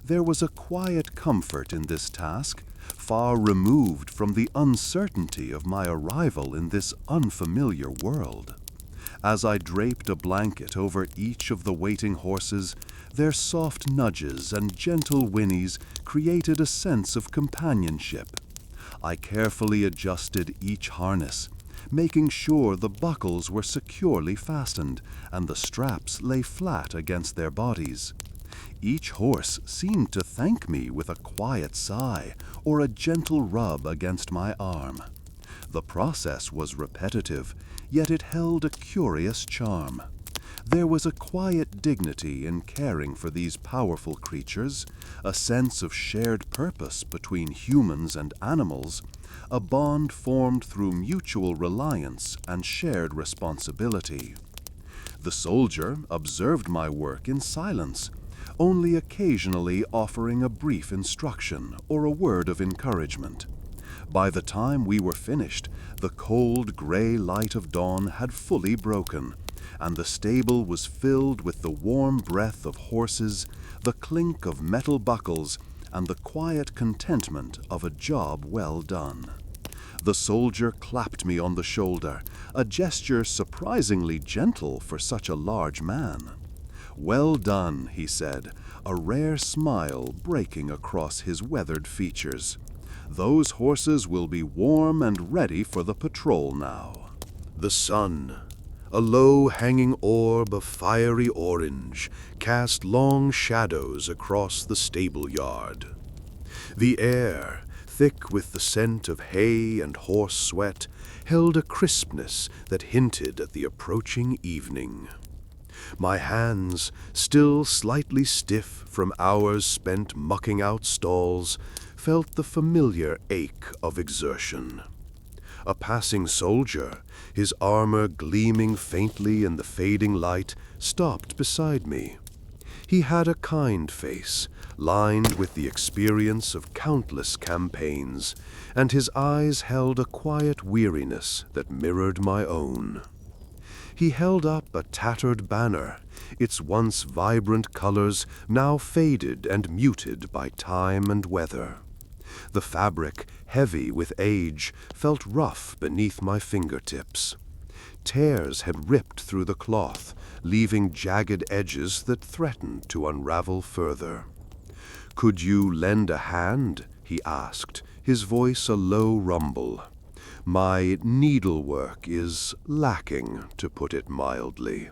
There was a quiet comfort in this task, far removed from the uncertainty of my arrival in this unfamiliar world. As I draped a blanket over each of the waiting horses, their soft nudges and gentle whinnies created a sense of companionship. I carefully adjusted each harness, making sure the buckles were securely fastened and the straps lay flat against their bodies. Each horse seemed to thank me with a quiet sigh or a gentle rub against my arm. The process was repetitive, yet it held a curious charm. There was a quiet dignity in caring for these powerful creatures, a sense of shared purpose between humans and animals, a bond formed through mutual reliance and shared responsibility. The soldier observed my work in silence, only occasionally offering a brief instruction or a word of encouragement. By the time we were finished, the cold gray light of dawn had fully broken, and the stable was filled with the warm breath of horses, the clink of metal buckles, and the quiet contentment of a job well done. The soldier clapped me on the shoulder, a gesture surprisingly gentle for such a large man. "Well done," he said, a rare smile breaking across his weathered features. "Those horses will be warm and ready for the patrol now." The sun, a low-hanging orb of fiery orange, cast long shadows across the stable yard. The air, thick with the scent of hay and horse sweat, held a crispness that hinted at the approaching evening. My hands, still slightly stiff from hours spent mucking out stalls, felt the familiar ache of exertion. A passing soldier, his armor gleaming faintly in the fading light, stopped beside me. He had a kind face, lined with the experience of countless campaigns, and his eyes held a quiet weariness that mirrored my own. He held up a tattered banner, its once vibrant colors now faded and muted by time and weather. The fabric, heavy with age, felt rough beneath my fingertips. Tears had ripped through the cloth, leaving jagged edges that threatened to unravel further. "Could you lend a hand?" he asked, his voice a low rumble. "My needlework is lacking, to put it mildly."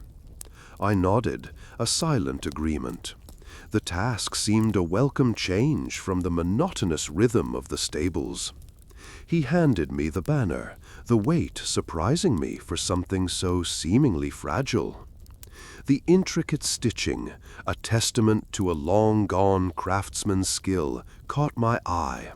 I nodded, a silent agreement. The task seemed a welcome change from the monotonous rhythm of the stables. He handed me the banner, the weight surprising me for something so seemingly fragile. The intricate stitching, a testament to a long-gone craftsman's skill, caught my eye.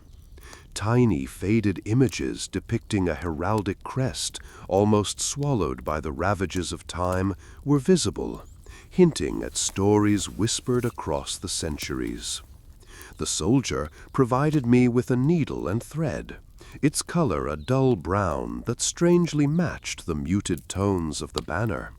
Tiny faded images depicting a heraldic crest, almost swallowed by the ravages of time, were visible, hinting at stories whispered across the centuries. The soldier provided me with a needle and thread, its color a dull brown that strangely matched the muted tones of the banner.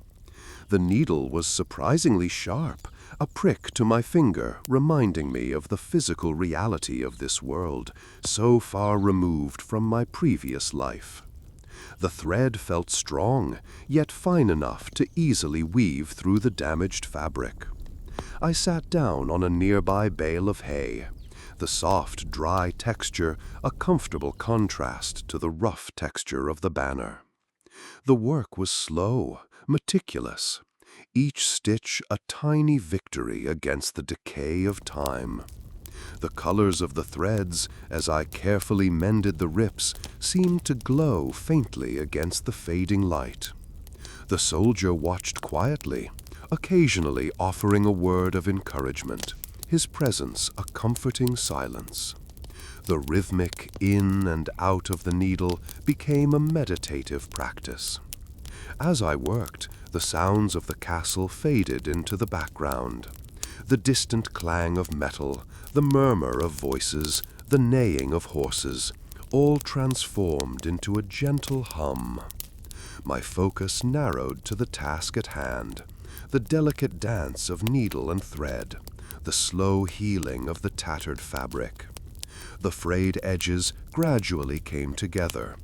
The needle was surprisingly sharp, a prick to my finger reminding me of the physical reality of this world, so far removed from my previous life. The thread felt strong, yet fine enough to easily weave through the damaged fabric. I sat down on a nearby bale of hay, the soft, dry texture a comfortable contrast to the rough texture of the banner. The work was slow, meticulous, each stitch a tiny victory against the decay of time. The colors of the threads, as I carefully mended the rips, seemed to glow faintly against the fading light. The soldier watched quietly, occasionally offering a word of encouragement, his presence a comforting silence. The rhythmic in and out of the needle became a meditative practice. As I worked, the sounds of the castle faded into the background. The distant clang of metal, the murmur of voices, the neighing of horses, all transformed into a gentle hum. My focus narrowed to the task at hand, the delicate dance of needle and thread, the slow healing of the tattered fabric. The frayed edges gradually came together,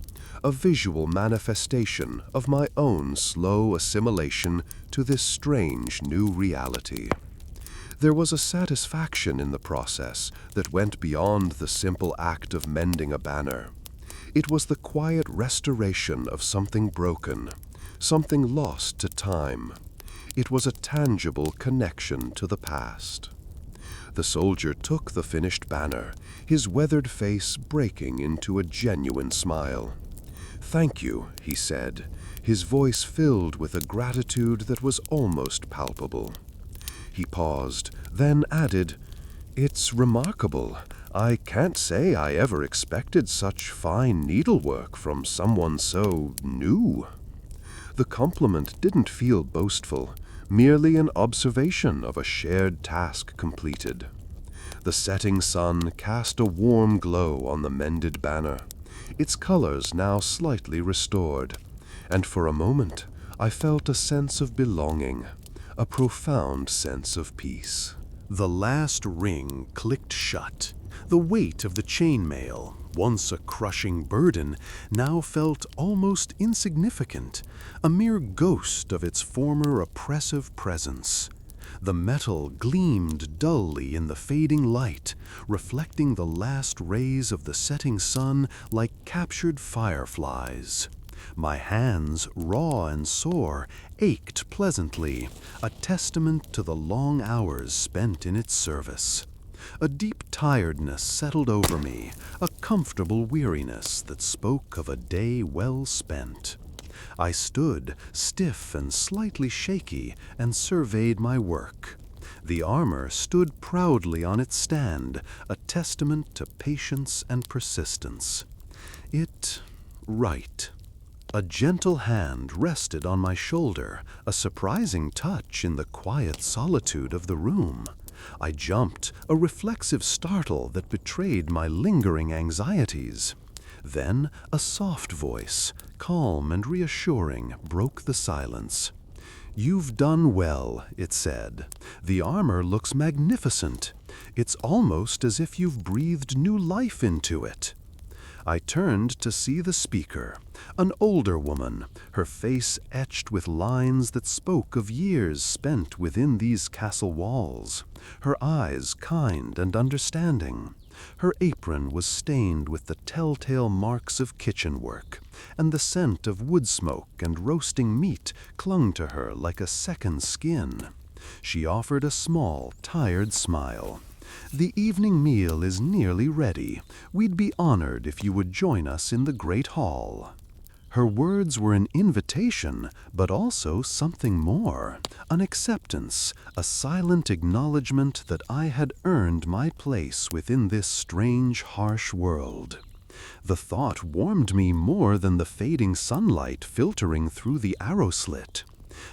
a visual manifestation of my own slow assimilation to this strange new reality. There was a satisfaction in the process that went beyond the simple act of mending a banner. It was the quiet restoration of something broken, something lost to time. It was a tangible connection to the past. The soldier took the finished banner, his weathered face breaking into a genuine smile. "Thank you," he said, his voice filled with a gratitude that was almost palpable. He paused, then added, "It's remarkable. I can't say I ever expected such fine needlework from someone so new." The compliment didn't feel boastful, merely an observation of a shared task completed. The setting sun cast a warm glow on the mended banner, its colors now slightly restored, and for a moment I felt a sense of belonging, a profound sense of peace. The last ring clicked shut. The weight of the chainmail, once a crushing burden, now felt almost insignificant, a mere ghost of its former oppressive presence. The metal gleamed dully in the fading light, reflecting the last rays of the setting sun like captured fireflies. My hands, raw and sore, ached pleasantly, a testament to the long hours spent in its service. A deep tiredness settled over me, a comfortable weariness that spoke of a day well spent. I stood, stiff and slightly shaky, and surveyed my work. The armor stood proudly on its stand, a testament to patience and persistence. Right. A gentle hand rested on my shoulder, a surprising touch in the quiet solitude of the room. I jumped, a reflexive startle that betrayed my lingering anxieties. Then a soft voice, calm and reassuring, broke the silence. "You've done well," it said. "The armor looks magnificent. It's almost as if you've breathed new life into it." I turned to see the speaker, an older woman, her face etched with lines that spoke of years spent within these castle walls, her eyes kind and understanding. Her apron was stained with the telltale marks of kitchen work, and the scent of wood smoke and roasting meat clung to her like a second skin. She offered a small, tired smile. "The evening meal is nearly ready. We'd be honored if you would join us in the great hall." Her words were an invitation, but also something more, an acceptance, a silent acknowledgement that I had earned my place within this strange, harsh world. The thought warmed me more than the fading sunlight filtering through the arrow slit.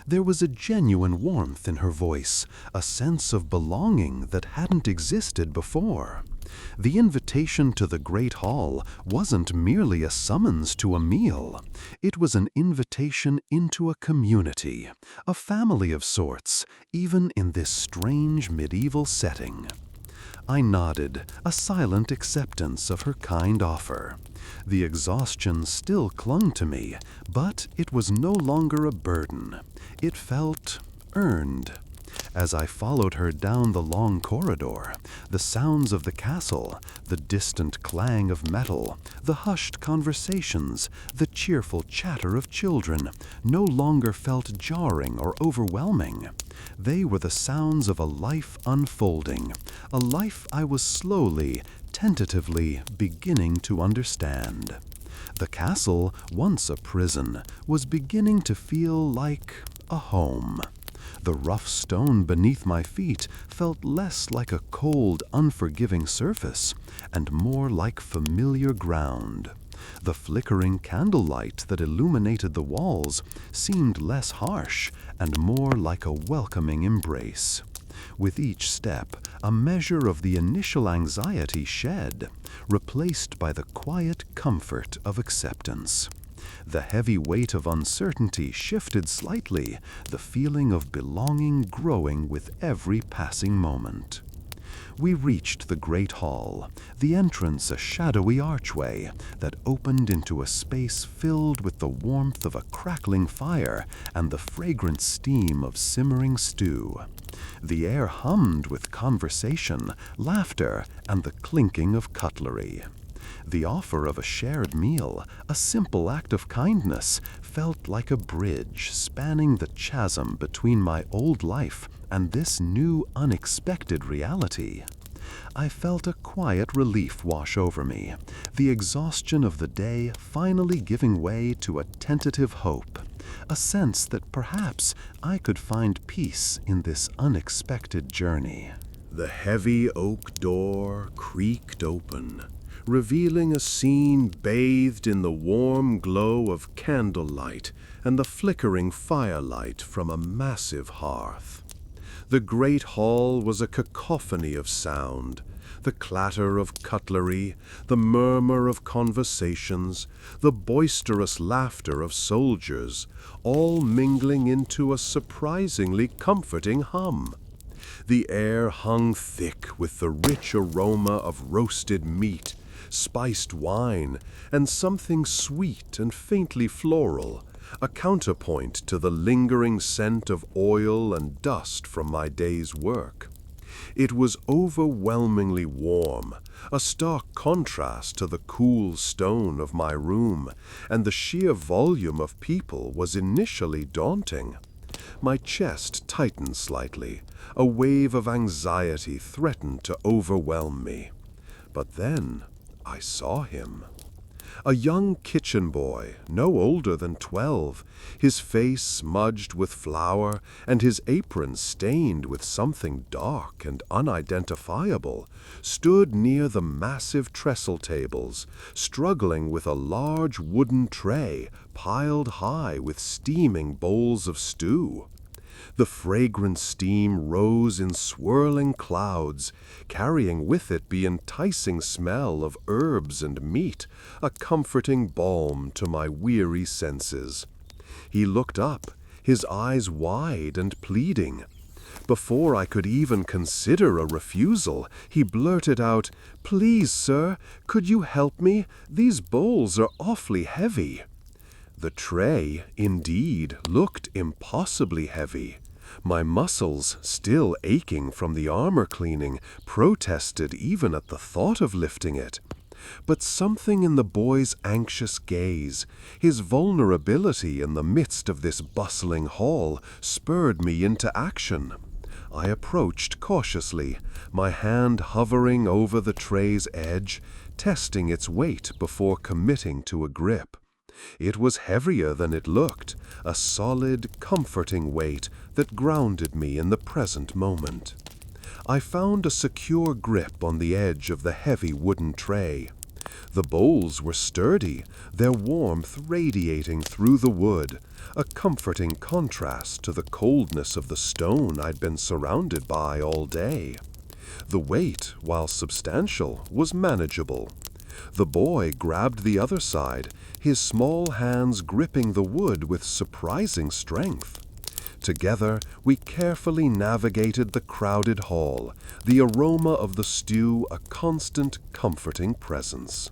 There was a genuine warmth in her voice, a sense of belonging that hadn't existed before. The invitation to the great hall wasn't merely a summons to a meal. It was an invitation into a community, a family of sorts, even in this strange medieval setting. I nodded, a silent acceptance of her kind offer. The exhaustion still clung to me, but it was no longer a burden. It felt earned. As I followed her down the long corridor, the sounds of the castle, the distant clang of metal, the hushed conversations, the cheerful chatter of children, no longer felt jarring or overwhelming. They were the sounds of a life unfolding, a life I was slowly, tentatively beginning to understand. The castle, once a prison, was beginning to feel like a home. The rough stone beneath my feet felt less like a cold, unforgiving surface and more like familiar ground. The flickering candlelight that illuminated the walls seemed less harsh and more like a welcoming embrace. With each step, a measure of the initial anxiety shed, replaced by the quiet comfort of acceptance. The heavy weight of uncertainty shifted slightly, the feeling of belonging growing with every passing moment. We reached the great hall, the entrance a shadowy archway that opened into a space filled with the warmth of a crackling fire and the fragrant steam of simmering stew. The air hummed with conversation, laughter, and the clinking of cutlery. The offer of a shared meal, a simple act of kindness, felt like a bridge spanning the chasm between my old life and this new, unexpected reality. I felt a quiet relief wash over me, the exhaustion of the day finally giving way to a tentative hope, a sense that perhaps I could find peace in this unexpected journey. The heavy oak door creaked open, revealing a scene bathed in the warm glow of candlelight and the flickering firelight from a massive hearth. The great hall was a cacophony of sound, the clatter of cutlery, the murmur of conversations, the boisterous laughter of soldiers, all mingling into a surprisingly comforting hum. The air hung thick with the rich aroma of roasted meat, spiced wine, and something sweet and faintly floral, a counterpoint to the lingering scent of oil and dust from my day's work. It was overwhelmingly warm, a stark contrast to the cool stone of my room, and the sheer volume of people was initially daunting. My chest tightened slightly, a wave of anxiety threatened to overwhelm me. But then I saw him. A young kitchen boy, no older than 12, his face smudged with flour and his apron stained with something dark and unidentifiable, stood near the massive trestle tables, struggling with a large wooden tray piled high with steaming bowls of stew. The fragrant steam rose in swirling clouds, carrying with it the enticing smell of herbs and meat, a comforting balm to my weary senses. He looked up, his eyes wide and pleading. Before I could even consider a refusal, he blurted out, "Please, sir, could you help me? These bowls are awfully heavy." The tray, indeed, looked impossibly heavy. My muscles, still aching from the armor cleaning, protested even at the thought of lifting it. But something in the boy's anxious gaze, his vulnerability in the midst of this bustling hall, spurred me into action. I approached cautiously, my hand hovering over the tray's edge, testing its weight before committing to a grip. It was heavier than it looked, a solid, comforting weight that grounded me in the present moment. I found a secure grip on the edge of the heavy wooden tray. The bowls were sturdy, their warmth radiating through the wood, a comforting contrast to the coldness of the stone I'd been surrounded by all day. The weight, while substantial, was manageable. The boy grabbed the other side, his small hands gripping the wood with surprising strength. Together, we carefully navigated the crowded hall, the aroma of the stew a constant, comforting presence.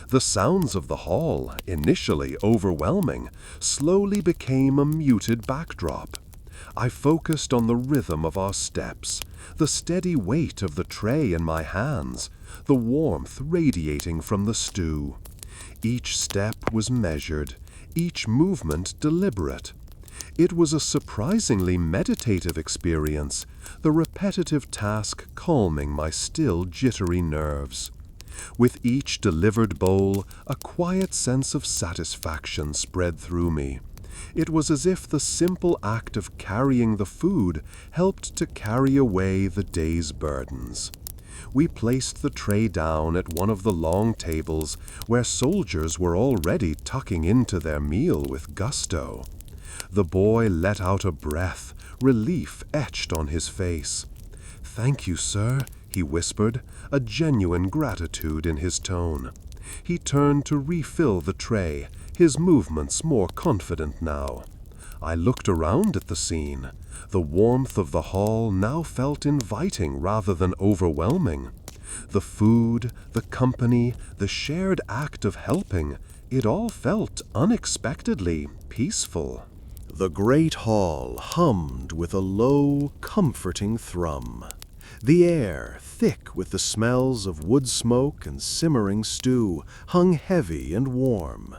The sounds of the hall, initially overwhelming, slowly became a muted backdrop. I focused on the rhythm of our steps, the steady weight of the tray in my hands, the warmth radiating from the stew. Each step was measured, each movement deliberate. It was a surprisingly meditative experience, the repetitive task calming my still jittery nerves. With each delivered bowl, a quiet sense of satisfaction spread through me. It was as if the simple act of carrying the food helped to carry away the day's burdens. We placed the tray down at one of the long tables where soldiers were already tucking into their meal with gusto. The boy let out a breath, relief etched on his face. "Thank you, sir," he whispered, a genuine gratitude in his tone. He turned to refill the tray, his movements more confident now. I looked around at the scene. The warmth of the hall now felt inviting rather than overwhelming. The food, the company, the shared act of helping, it all felt unexpectedly peaceful. The great hall hummed with a low, comforting thrum. The air, thick with the smells of wood smoke and simmering stew, hung heavy and warm.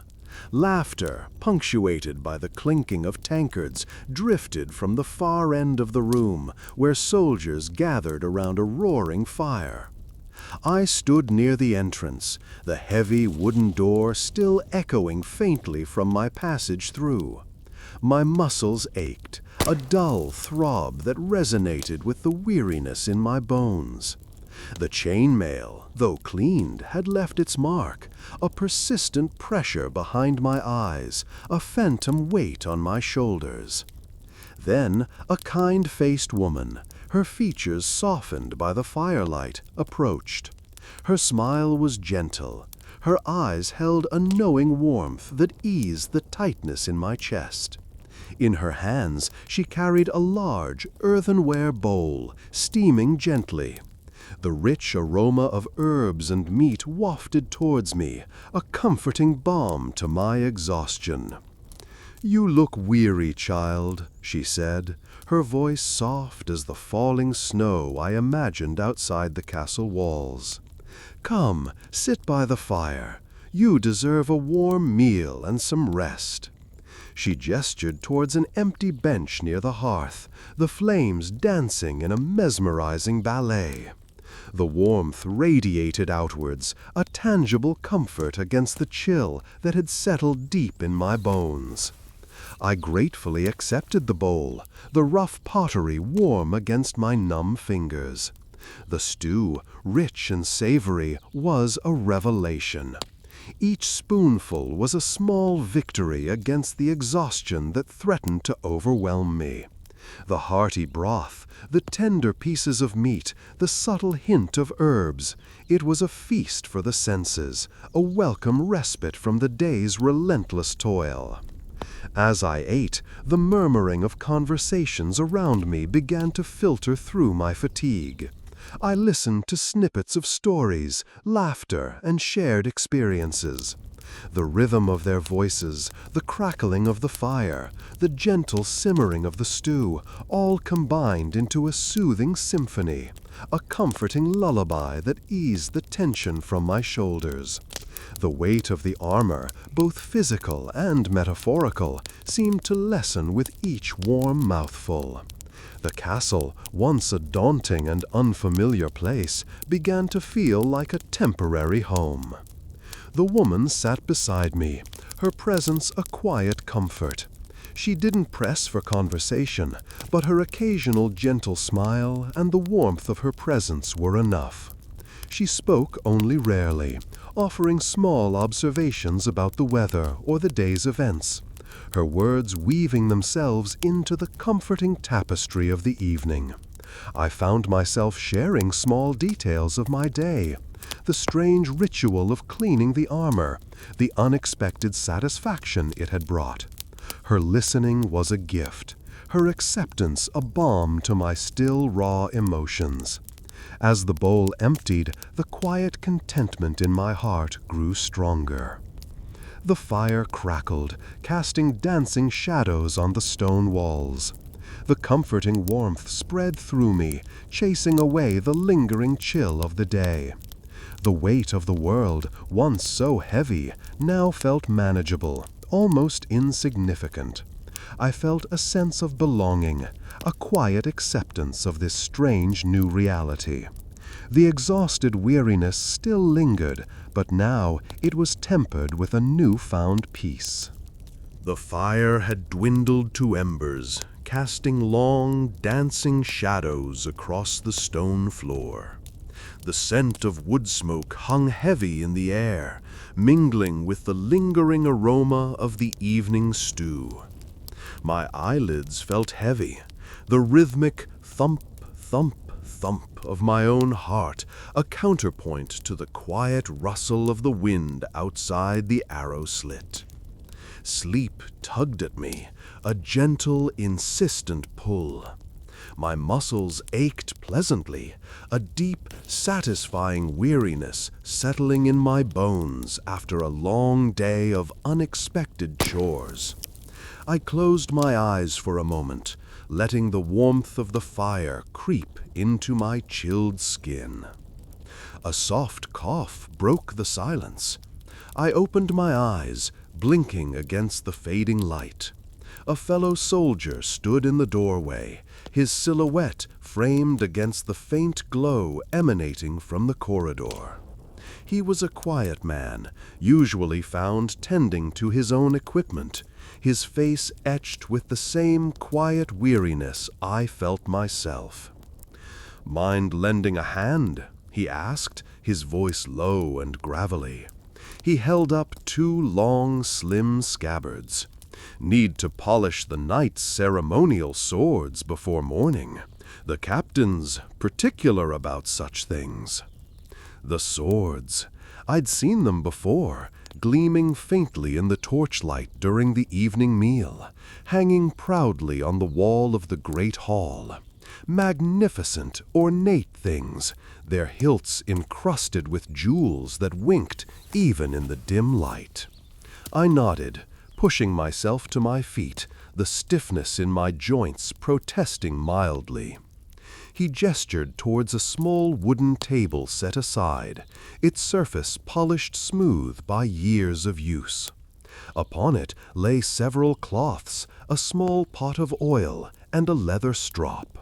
Laughter, punctuated by the clinking of tankards, drifted from the far end of the room, where soldiers gathered around a roaring fire. I stood near the entrance, the heavy wooden door still echoing faintly from my passage through. My muscles ached, a dull throb that resonated with the weariness in my bones. The chainmail, though cleaned, had left its mark, a persistent pressure behind my eyes, a phantom weight on my shoulders. Then a kind-faced woman, her features softened by the firelight, approached. Her smile was gentle. Her eyes held a knowing warmth that eased the tightness in my chest. In her hands she carried a large earthenware bowl, steaming gently. The rich aroma of herbs and meat wafted towards me, a comforting balm to my exhaustion. "You look weary, child," she said, her voice soft as the falling snow I imagined outside the castle walls. "Come, sit by the fire. You deserve a warm meal and some rest." She gestured towards an empty bench near the hearth, the flames dancing in a mesmerizing ballet. The warmth radiated outwards, a tangible comfort against the chill that had settled deep in my bones. I gratefully accepted the bowl, the rough pottery warm against my numb fingers. The stew, rich and savory, was a revelation. Each spoonful was a small victory against the exhaustion that threatened to overwhelm me. The hearty broth, the tender pieces of meat, the subtle hint of herbs, it was a feast for the senses, a welcome respite from the day's relentless toil. As I ate, the murmuring of conversations around me began to filter through my fatigue. I listened to snippets of stories, laughter, and shared experiences. The rhythm of their voices, the crackling of the fire, the gentle simmering of the stew, all combined into a soothing symphony, a comforting lullaby that eased the tension from my shoulders. The weight of the armor, both physical and metaphorical, seemed to lessen with each warm mouthful. The castle, once a daunting and unfamiliar place, began to feel like a temporary home. The woman sat beside me, her presence a quiet comfort. She didn't press for conversation, but her occasional gentle smile and the warmth of her presence were enough. She spoke only rarely, offering small observations about the weather or the day's events, her words weaving themselves into the comforting tapestry of the evening. I found myself sharing small details of my day, the strange ritual of cleaning the armor, the unexpected satisfaction it had brought. Her listening was a gift, her acceptance a balm to my still raw emotions. As the bowl emptied, the quiet contentment in my heart grew stronger. The fire crackled, casting dancing shadows on the stone walls. The comforting warmth spread through me, chasing away the lingering chill of the day. The weight of the world, once so heavy, now felt manageable, almost insignificant. I felt a sense of belonging, a quiet acceptance of this strange new reality. The exhausted weariness still lingered, but now it was tempered with a new-found peace. The fire had dwindled to embers, casting long, dancing shadows across the stone floor. The scent of wood smoke hung heavy in the air, mingling with the lingering aroma of the evening stew. My eyelids felt heavy, the rhythmic thump, thump, thump of my own heart a counterpoint to the quiet rustle of the wind outside the arrow slit. Sleep tugged at me, a gentle, insistent pull. My muscles ached pleasantly, a deep, satisfying weariness settling in my bones after a long day of unexpected chores. I closed my eyes for a moment, letting the warmth of the fire creep into my chilled skin. A soft cough broke the silence. I opened my eyes, blinking against the fading light. A fellow soldier stood in the doorway, his silhouette framed against the faint glow emanating from the corridor. He was a quiet man, usually found tending to his own equipment, his face etched with the same quiet weariness I felt myself. "Mind lending a hand?" he asked, his voice low and gravelly. He held up two long, slim scabbards. "Need to polish the knight's ceremonial swords before morning. The captain's particular about such things." The swords. I'd seen them before, gleaming faintly in the torchlight during the evening meal, hanging proudly on the wall of the great hall. Magnificent, ornate things, their hilts encrusted with jewels that winked even in the dim light. I nodded, pushing myself to my feet, the stiffness in my joints protesting mildly. He gestured towards a small wooden table set aside, its surface polished smooth by years of use. Upon it lay several cloths, a small pot of oil, and a leather strop.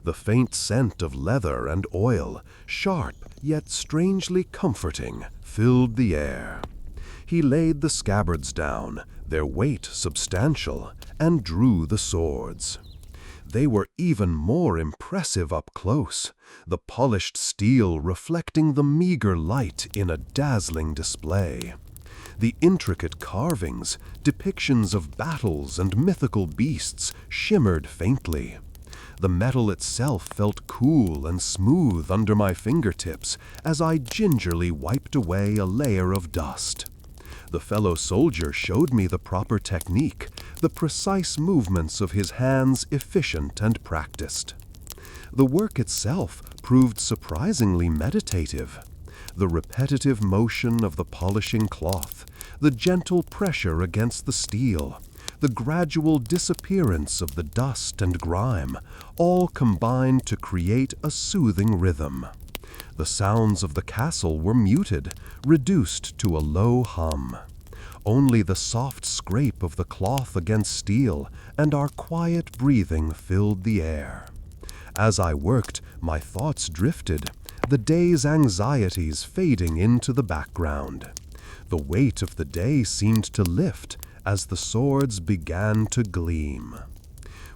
The faint scent of leather and oil, sharp yet strangely comforting, filled the air. He laid the scabbards down, their weight substantial, and drew the swords. They were even more impressive up close, the polished steel reflecting the meager light in a dazzling display. The intricate carvings, depictions of battles and mythical beasts, shimmered faintly. The metal itself felt cool and smooth under my fingertips as I gingerly wiped away a layer of dust. The fellow soldier showed me the proper technique, the precise movements of his hands efficient and practiced. The work itself proved surprisingly meditative. The repetitive motion of the polishing cloth, the gentle pressure against the steel, the gradual disappearance of the dust and grime, all combined to create a soothing rhythm. The sounds of the castle were muted, reduced to a low hum. Only the soft scrape of the cloth against steel and our quiet breathing filled the air. As I worked, my thoughts drifted, the day's anxieties fading into the background. The weight of the day seemed to lift as the swords began to gleam.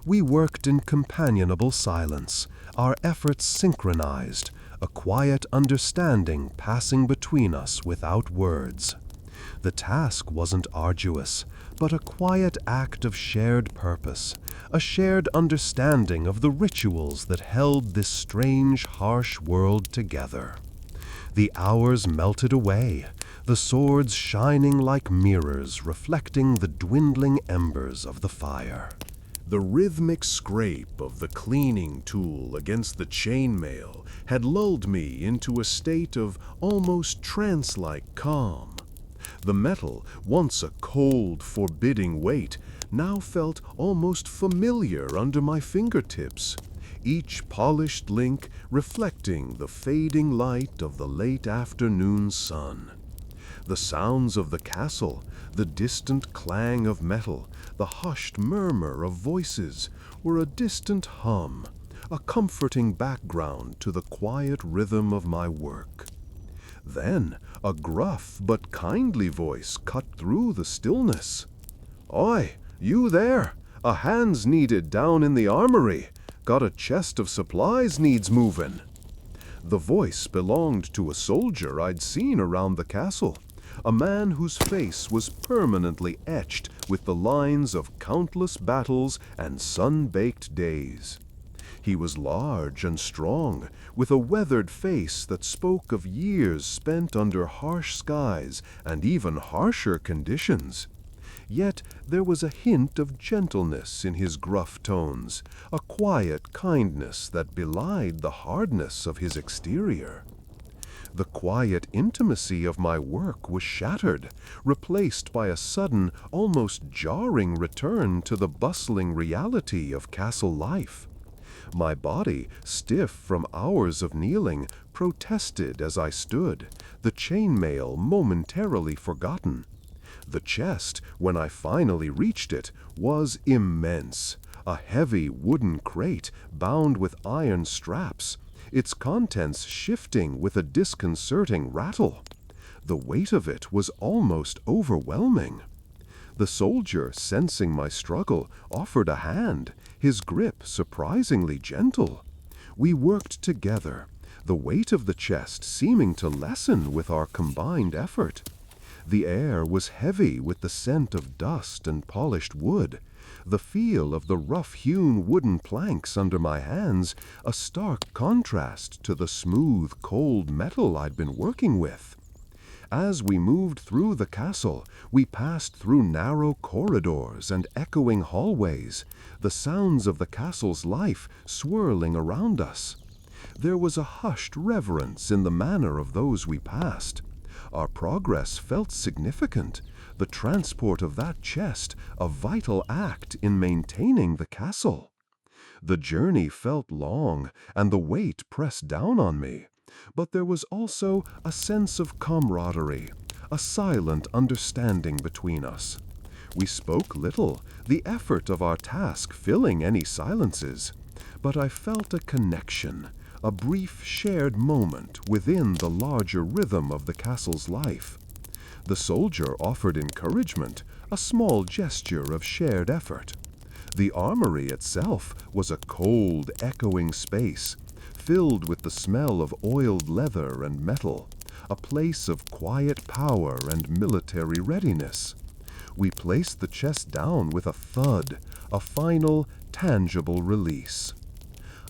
We worked in companionable silence, our efforts synchronized, a quiet understanding passing between us without words. The task wasn't arduous, but a quiet act of shared purpose, a shared understanding of the rituals that held this strange, harsh world together. The hours melted away, the swords shining like mirrors reflecting the dwindling embers of the fire. The rhythmic scrape of the cleaning tool against the chainmail had lulled me into a state of almost trance-like calm. The metal, once a cold, forbidding weight, now felt almost familiar under my fingertips, each polished link reflecting the fading light of the late afternoon sun. The sounds of the castle, the distant clang of metal, the hushed murmur of voices, were a distant hum, a comforting background to the quiet rhythm of my work. Then a gruff but kindly voice cut through the stillness. "Oi, you there? A hand's needed down in the armory. Got a chest of supplies needs movin'." The voice belonged to a soldier I'd seen around the castle, a man whose face was permanently etched with the lines of countless battles and sun-baked days. He was large and strong, with a weathered face that spoke of years spent under harsh skies and even harsher conditions. Yet there was a hint of gentleness in his gruff tones, a quiet kindness that belied the hardness of his exterior. The quiet intimacy of my work was shattered, replaced by a sudden, almost jarring return to the bustling reality of castle life. My body, stiff from hours of kneeling, protested as I stood, the chainmail momentarily forgotten. The chest, when I finally reached it, was immense, a heavy wooden crate bound with iron straps, its contents shifting with a disconcerting rattle. The weight of it was almost overwhelming. The soldier, sensing my struggle, offered a hand, his grip surprisingly gentle. We worked together, the weight of the chest seeming to lessen with our combined effort. The air was heavy with the scent of dust and polished wood, the feel of the rough-hewn wooden planks under my hands a stark contrast to the smooth, cold metal I'd been working with. As we moved through the castle, we passed through narrow corridors and echoing hallways, the sounds of the castle's life swirling around us. There was a hushed reverence in the manner of those we passed. Our progress felt significant, the transport of that chest a vital act in maintaining the castle. The journey felt long, and the weight pressed down on me, but there was also a sense of camaraderie, a silent understanding between us. We spoke little, the effort of our task filling any silences, but I felt a connection, a brief shared moment within the larger rhythm of the castle's life. The soldier offered encouragement, a small gesture of shared effort. The armory itself was a cold, echoing space, filled with the smell of oiled leather and metal, a place of quiet power and military readiness. We placed the chest down with a thud, a final, tangible release.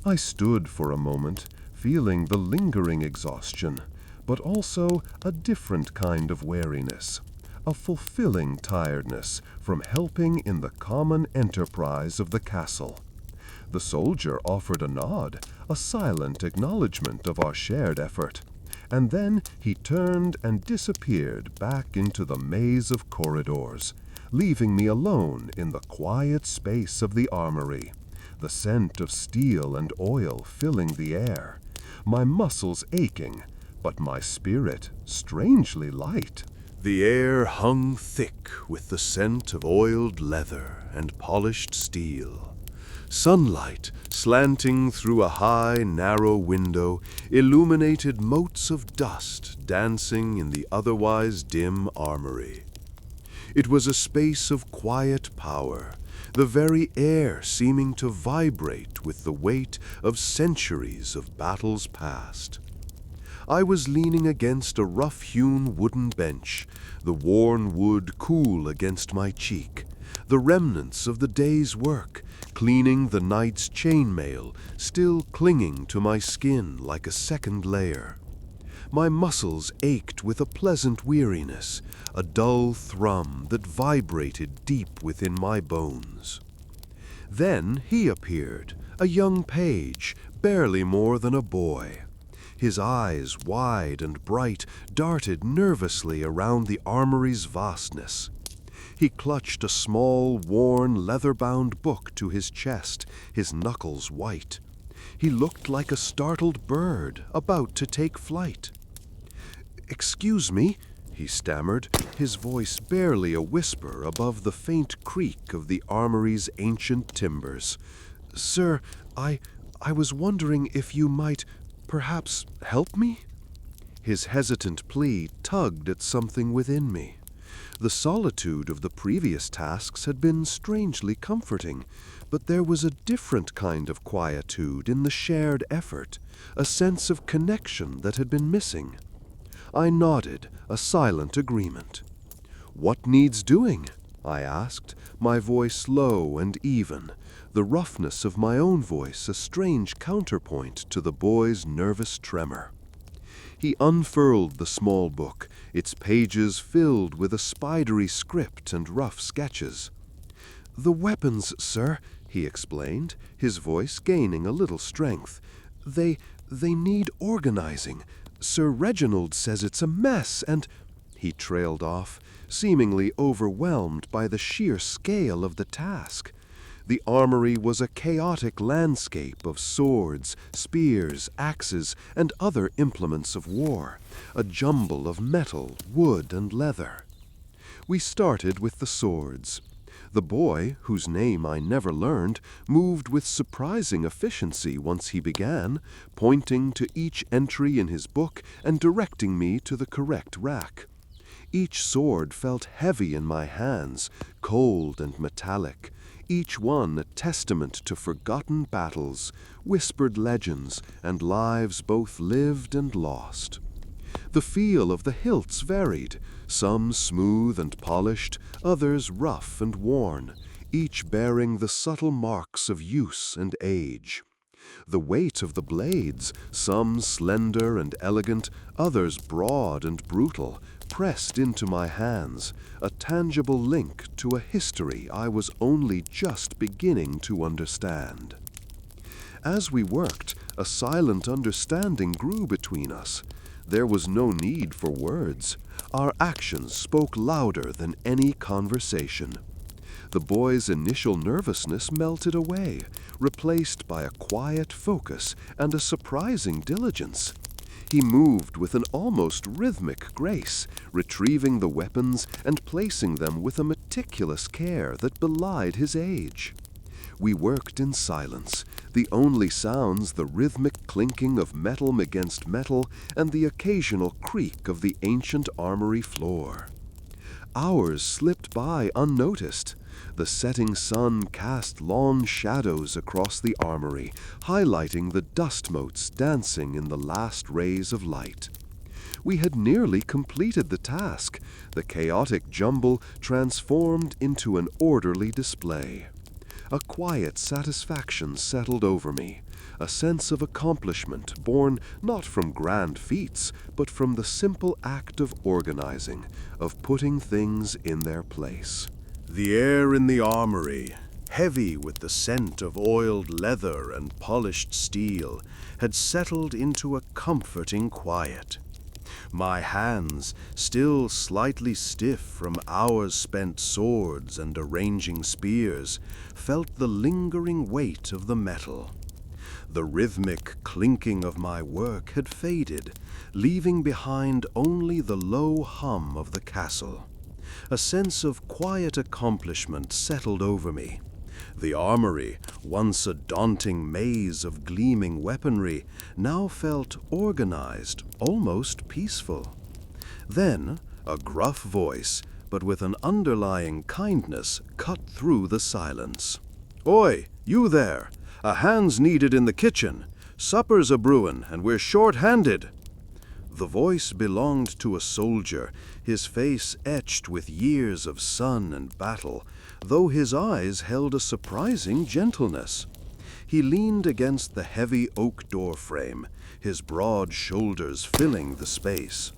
I stood for a moment, feeling the lingering exhaustion, but also a different kind of weariness, a fulfilling tiredness from helping in the common enterprise of the castle. The soldier offered a nod, a silent acknowledgement of our shared effort, and then he turned and disappeared back into the maze of corridors, leaving me alone in the quiet space of the armory, the scent of steel and oil filling the air, my muscles aching, but my spirit strangely light. The air hung thick with the scent of oiled leather and polished steel. Sunlight, slanting through a high, narrow window, illuminated motes of dust dancing in the otherwise dim armory. It was a space of quiet power, the very air seeming to vibrate with the weight of centuries of battles past. I was leaning against a rough-hewn wooden bench, the worn wood cool against my cheek, the remnants of the day's work, cleaning the night's chainmail, still clinging to my skin like a second layer. My muscles ached with a pleasant weariness, a dull thrum that vibrated deep within my bones. Then he appeared, a young page, barely more than a boy. His eyes, wide and bright, darted nervously around the armory's vastness. He clutched a small, worn, leather-bound book to his chest, his knuckles white. He looked like a startled bird about to take flight. "Excuse me," he stammered, his voice barely a whisper above the faint creak of the armory's ancient timbers. "Sir, I was wondering if you might perhaps help me?" His hesitant plea tugged at something within me. The solitude of the previous tasks had been strangely comforting, but there was a different kind of quietude in the shared effort, a sense of connection that had been missing. I nodded, a silent agreement. "What needs doing?" I asked, my voice low and even, the roughness of my own voice a strange counterpoint to the boy's nervous tremor. He unfurled the small book, its pages filled with a spidery script and rough sketches. "The weapons, sir," he explained, his voice gaining a little strength. They need organizing. Sir Reginald says it's a mess, and—" He trailed off, seemingly overwhelmed by the sheer scale of the task. The armory was a chaotic landscape of swords, spears, axes, and other implements of war, a jumble of metal, wood, and leather. We started with the swords. The boy, whose name I never learned, moved with surprising efficiency once he began, pointing to each entry in his book and directing me to the correct rack. Each sword felt heavy in my hands, cold and metallic, each one a testament to forgotten battles, whispered legends, and lives both lived and lost. The feel of the hilts varied, some smooth and polished, others rough and worn, each bearing the subtle marks of use and age. The weight of the blades, some slender and elegant, others broad and brutal, pressed into my hands, a tangible link to a history I was only just beginning to understand. As we worked, a silent understanding grew between us. There was no need for words. Our actions spoke louder than any conversation. The boy's initial nervousness melted away, replaced by a quiet focus and a surprising diligence. He moved with an almost rhythmic grace, retrieving the weapons and placing them with a meticulous care that belied his age. We worked in silence, the only sounds the rhythmic clinking of metal against metal and the occasional creak of the ancient armory floor. Hours slipped by unnoticed. The setting sun cast long shadows across the armory, highlighting the dust motes dancing in the last rays of light. We had nearly completed the task, the chaotic jumble transformed into an orderly display. A quiet satisfaction settled over me, a sense of accomplishment born not from grand feats, but from the simple act of organizing, of putting things in their place. The air in the armory, heavy with the scent of oiled leather and polished steel, had settled into a comforting quiet. My hands, still slightly stiff from hours spent swords and arranging spears, felt the lingering weight of the metal. The rhythmic clinking of my work had faded, leaving behind only the low hum of the castle. A sense of quiet accomplishment settled over me. The armory, once a daunting maze of gleaming weaponry, now felt organized, almost peaceful. Then, a gruff voice, but with an underlying kindness, cut through the silence. "Oi, you there! A hand's needed in the kitchen. Supper's a-brewin', and we're short-handed." The voice belonged to a soldier, his face etched with years of sun and battle, though his eyes held a surprising gentleness. He leaned against the heavy oak door frame, his broad shoulders filling the space.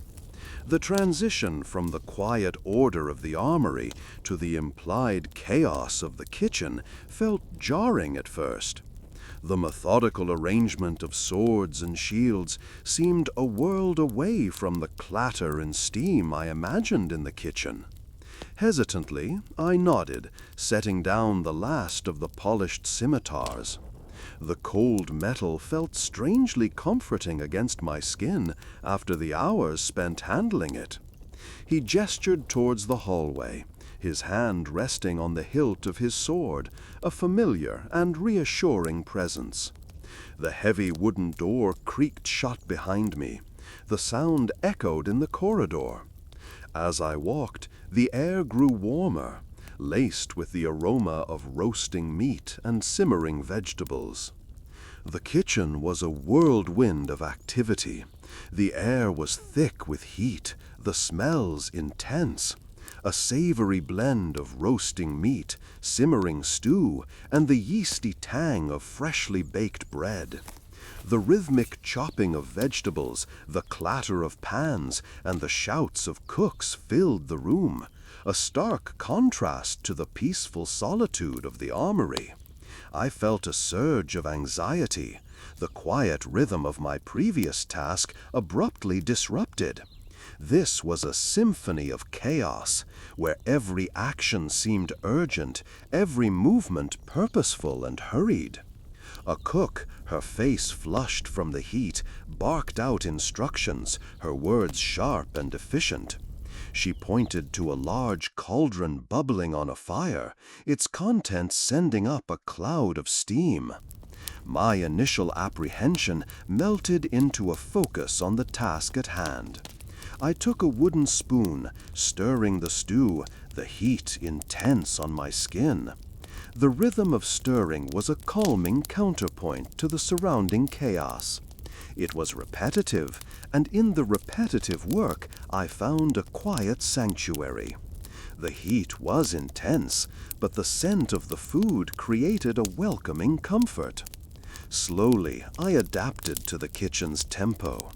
The transition from the quiet order of the armory to the implied chaos of the kitchen felt jarring at first. The methodical arrangement of swords and shields seemed a world away from the clatter and steam I imagined in the kitchen. Hesitantly, I nodded, setting down the last of the polished scimitars. The cold metal felt strangely comforting against my skin after the hours spent handling it. He gestured towards the hallway, his hand resting on the hilt of his sword, a familiar and reassuring presence. The heavy wooden door creaked shut behind me. The sound echoed in the corridor. As I walked, the air grew warmer, laced with the aroma of roasting meat and simmering vegetables. The kitchen was a whirlwind of activity. The air was thick with heat, the smells intense. A savory blend of roasting meat, simmering stew, and the yeasty tang of freshly baked bread. The rhythmic chopping of vegetables, the clatter of pans, and the shouts of cooks filled the room, a stark contrast to the peaceful solitude of the armory. I felt a surge of anxiety, the quiet rhythm of my previous task abruptly disrupted. This was a symphony of chaos, where every action seemed urgent, every movement purposeful and hurried. A cook, her face flushed from the heat, barked out instructions, her words sharp and efficient. She pointed to a large cauldron bubbling on a fire, its contents sending up a cloud of steam. My initial apprehension melted into a focus on the task at hand. I took a wooden spoon, stirring the stew, the heat intense on my skin. The rhythm of stirring was a calming counterpoint to the surrounding chaos. It was repetitive, and in the repetitive work I found a quiet sanctuary. The heat was intense, but the scent of the food created a welcoming comfort. Slowly, I adapted to the kitchen's tempo.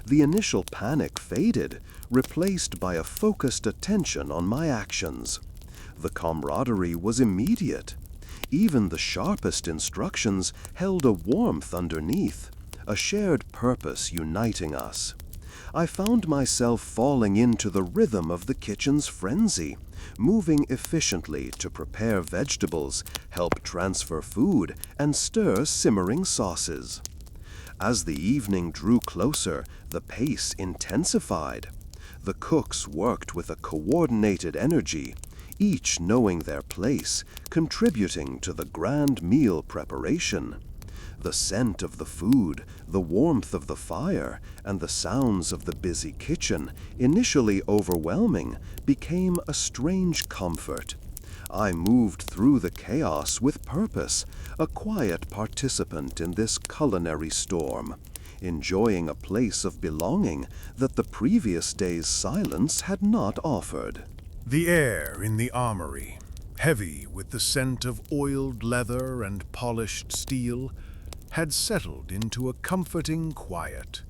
The initial panic faded, replaced by a focused attention on my actions. The camaraderie was immediate. Even the sharpest instructions held a warmth underneath, a shared purpose uniting us. I found myself falling into the rhythm of the kitchen's frenzy, moving efficiently to prepare vegetables, help transfer food, and stir simmering sauces. As the evening drew closer, the pace intensified. The cooks worked with a coordinated energy, each knowing their place, contributing to the grand meal preparation. The scent of the food, the warmth of the fire, and the sounds of the busy kitchen, initially overwhelming, became a strange comfort. I moved through the chaos with purpose, a quiet participant in this culinary storm, enjoying a place of belonging that the previous day's silence had not offered. The air in the armory, heavy with the scent of oiled leather and polished steel, had settled into a comforting quiet.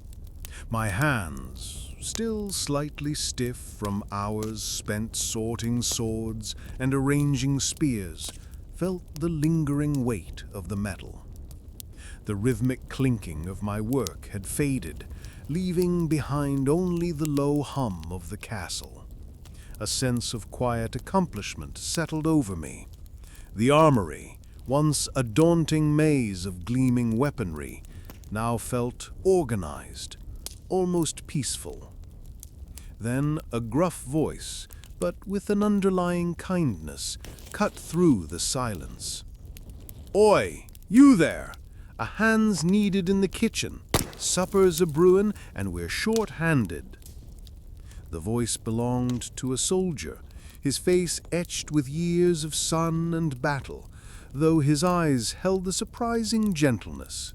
My hands, still slightly stiff from hours spent sorting swords and arranging spears, felt the lingering weight of the metal. The rhythmic clinking of my work had faded, leaving behind only the low hum of the castle. A sense of quiet accomplishment settled over me. The armory, once a daunting maze of gleaming weaponry, now felt organized, almost peaceful. Then a gruff voice, but with an underlying kindness, cut through the silence. "Oi, you there! A hand's needed in the kitchen. Supper's a-brewin' and we're short-handed." The voice belonged to a soldier, his face etched with years of sun and battle, though his eyes held a surprising gentleness.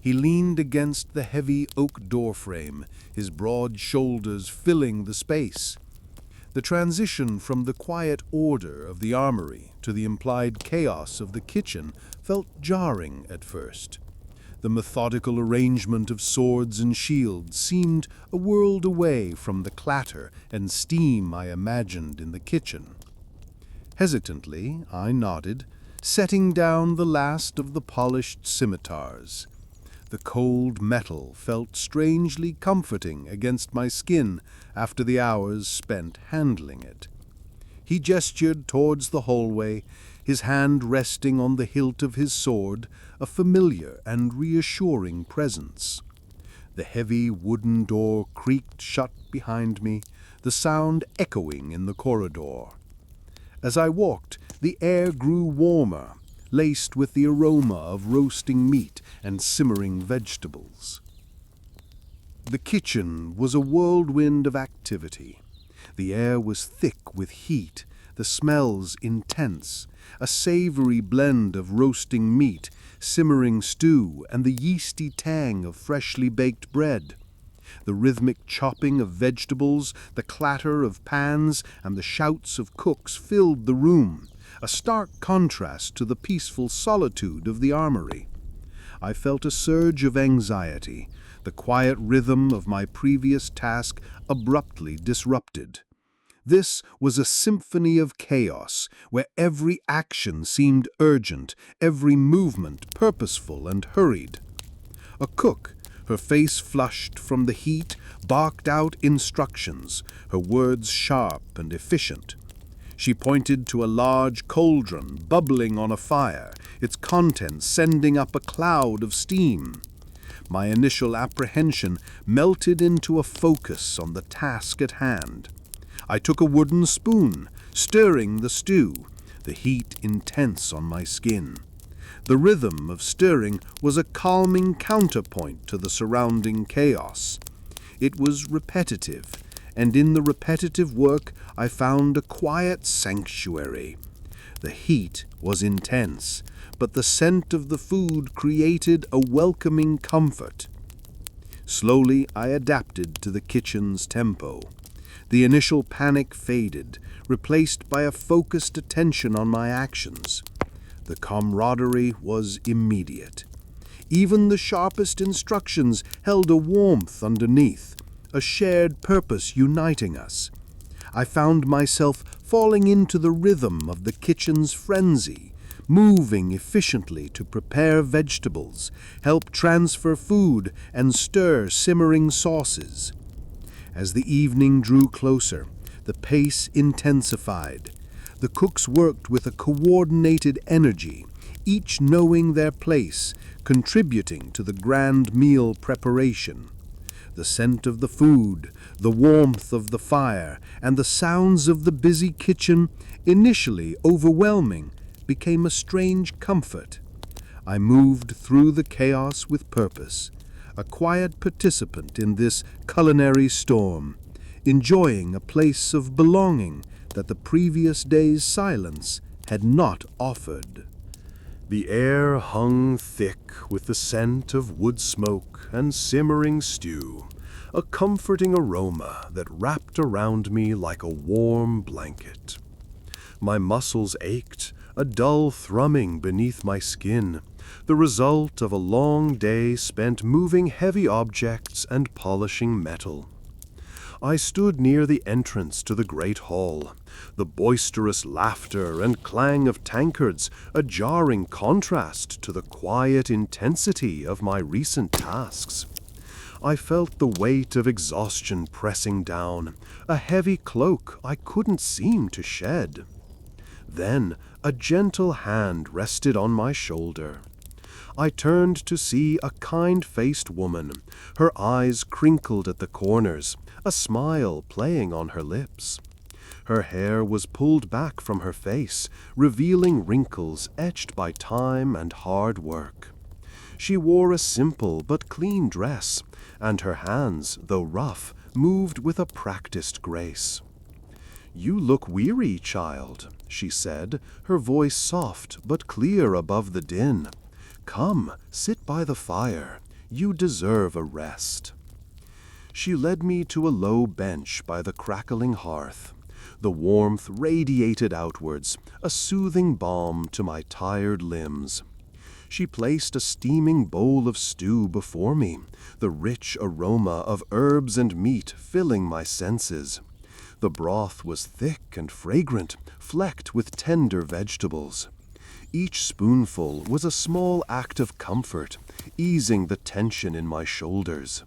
He leaned against the heavy oak doorframe, his broad shoulders filling the space. The transition from the quiet order of the armory to the implied chaos of the kitchen felt jarring at first. The methodical arrangement of swords and shields seemed a world away from the clatter and steam I imagined in the kitchen. Hesitantly, I nodded, setting down the last of the polished scimitars. The cold metal felt strangely comforting against my skin after the hours spent handling it. He gestured towards the hallway, his hand resting on the hilt of his sword, a familiar and reassuring presence. The heavy wooden door creaked shut behind me, the sound echoing in the corridor. As I walked, the air grew warmer, laced with the aroma of roasting meat and simmering vegetables. The kitchen was a whirlwind of activity. The air was thick with heat, the smells intense, a savory blend of roasting meat, simmering stew, and the yeasty tang of freshly baked bread. The rhythmic chopping of vegetables, the clatter of pans, and the shouts of cooks filled the room, a stark contrast to the peaceful solitude of the armory. I felt a surge of anxiety, the quiet rhythm of my previous task abruptly disrupted. This was a symphony of chaos, where every action seemed urgent, every movement purposeful and hurried. A cook, her face flushed from the heat, barked out instructions, her words sharp and efficient. She pointed to a large cauldron bubbling on a fire, its contents sending up a cloud of steam. My initial apprehension melted into a focus on the task at hand. I took a wooden spoon, stirring the stew, the heat intense on my skin. The rhythm of stirring was a calming counterpoint to the surrounding chaos. It was repetitive, and in the repetitive work I found a quiet sanctuary. The heat was intense, but the scent of the food created a welcoming comfort. Slowly I adapted to the kitchen's tempo. The initial panic faded, replaced by a focused attention on my actions. The camaraderie was immediate. Even the sharpest instructions held a warmth underneath, a shared purpose uniting us. I found myself falling into the rhythm of the kitchen's frenzy, moving efficiently to prepare vegetables, help transfer food, and stir simmering sauces. As the evening drew closer, the pace intensified. The cooks worked with a coordinated energy, each knowing their place, contributing to the grand meal preparation. The scent of the food, the warmth of the fire, and the sounds of the busy kitchen, initially overwhelming, became a strange comfort. I moved through the chaos with purpose, a quiet participant in this culinary storm, enjoying a place of belonging that the previous day's silence had not offered. The air hung thick with the scent of wood smoke and simmering stew, a comforting aroma that wrapped around me like a warm blanket. My muscles ached, a dull thrumming beneath my skin, the result of a long day spent moving heavy objects and polishing metal. I stood near the entrance to the great hall, the boisterous laughter and clang of tankards a jarring contrast to the quiet intensity of my recent tasks. I felt the weight of exhaustion pressing down, a heavy cloak I couldn't seem to shed. Then a gentle hand rested on my shoulder. I turned to see a kind-faced woman, her eyes crinkled at the corners, a smile playing on her lips. Her hair was pulled back from her face, revealing wrinkles etched by time and hard work. She wore a simple but clean dress, and her hands, though rough, moved with a practiced grace. "You look weary, child," she said, her voice soft but clear above the din. "Come, sit by the fire. You deserve a rest." She led me to a low bench by the crackling hearth. The warmth radiated outwards, a soothing balm to my tired limbs. She placed a steaming bowl of stew before me, the rich aroma of herbs and meat filling my senses. The broth was thick and fragrant, flecked with tender vegetables. Each spoonful was a small act of comfort, easing the tension in my shoulders.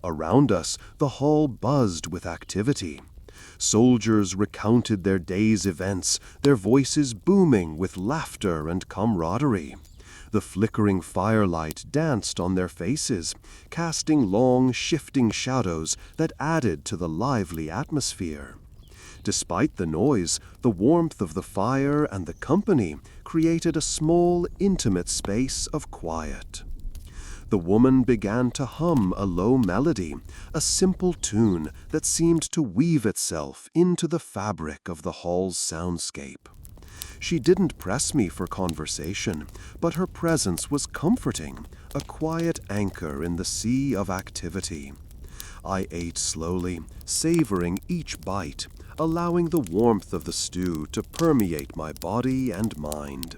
Around us, the hall buzzed with activity. Soldiers recounted their day's events, their voices booming with laughter and camaraderie. The flickering firelight danced on their faces, casting long, shifting shadows that added to the lively atmosphere. Despite the noise, the warmth of the fire and the company created a small, intimate space of quiet. The woman began to hum a low melody, a simple tune that seemed to weave itself into the fabric of the hall's soundscape. She didn't press me for conversation, but her presence was comforting, a quiet anchor in the sea of activity. I ate slowly, savoring each bite, allowing the warmth of the stew to permeate my body and mind.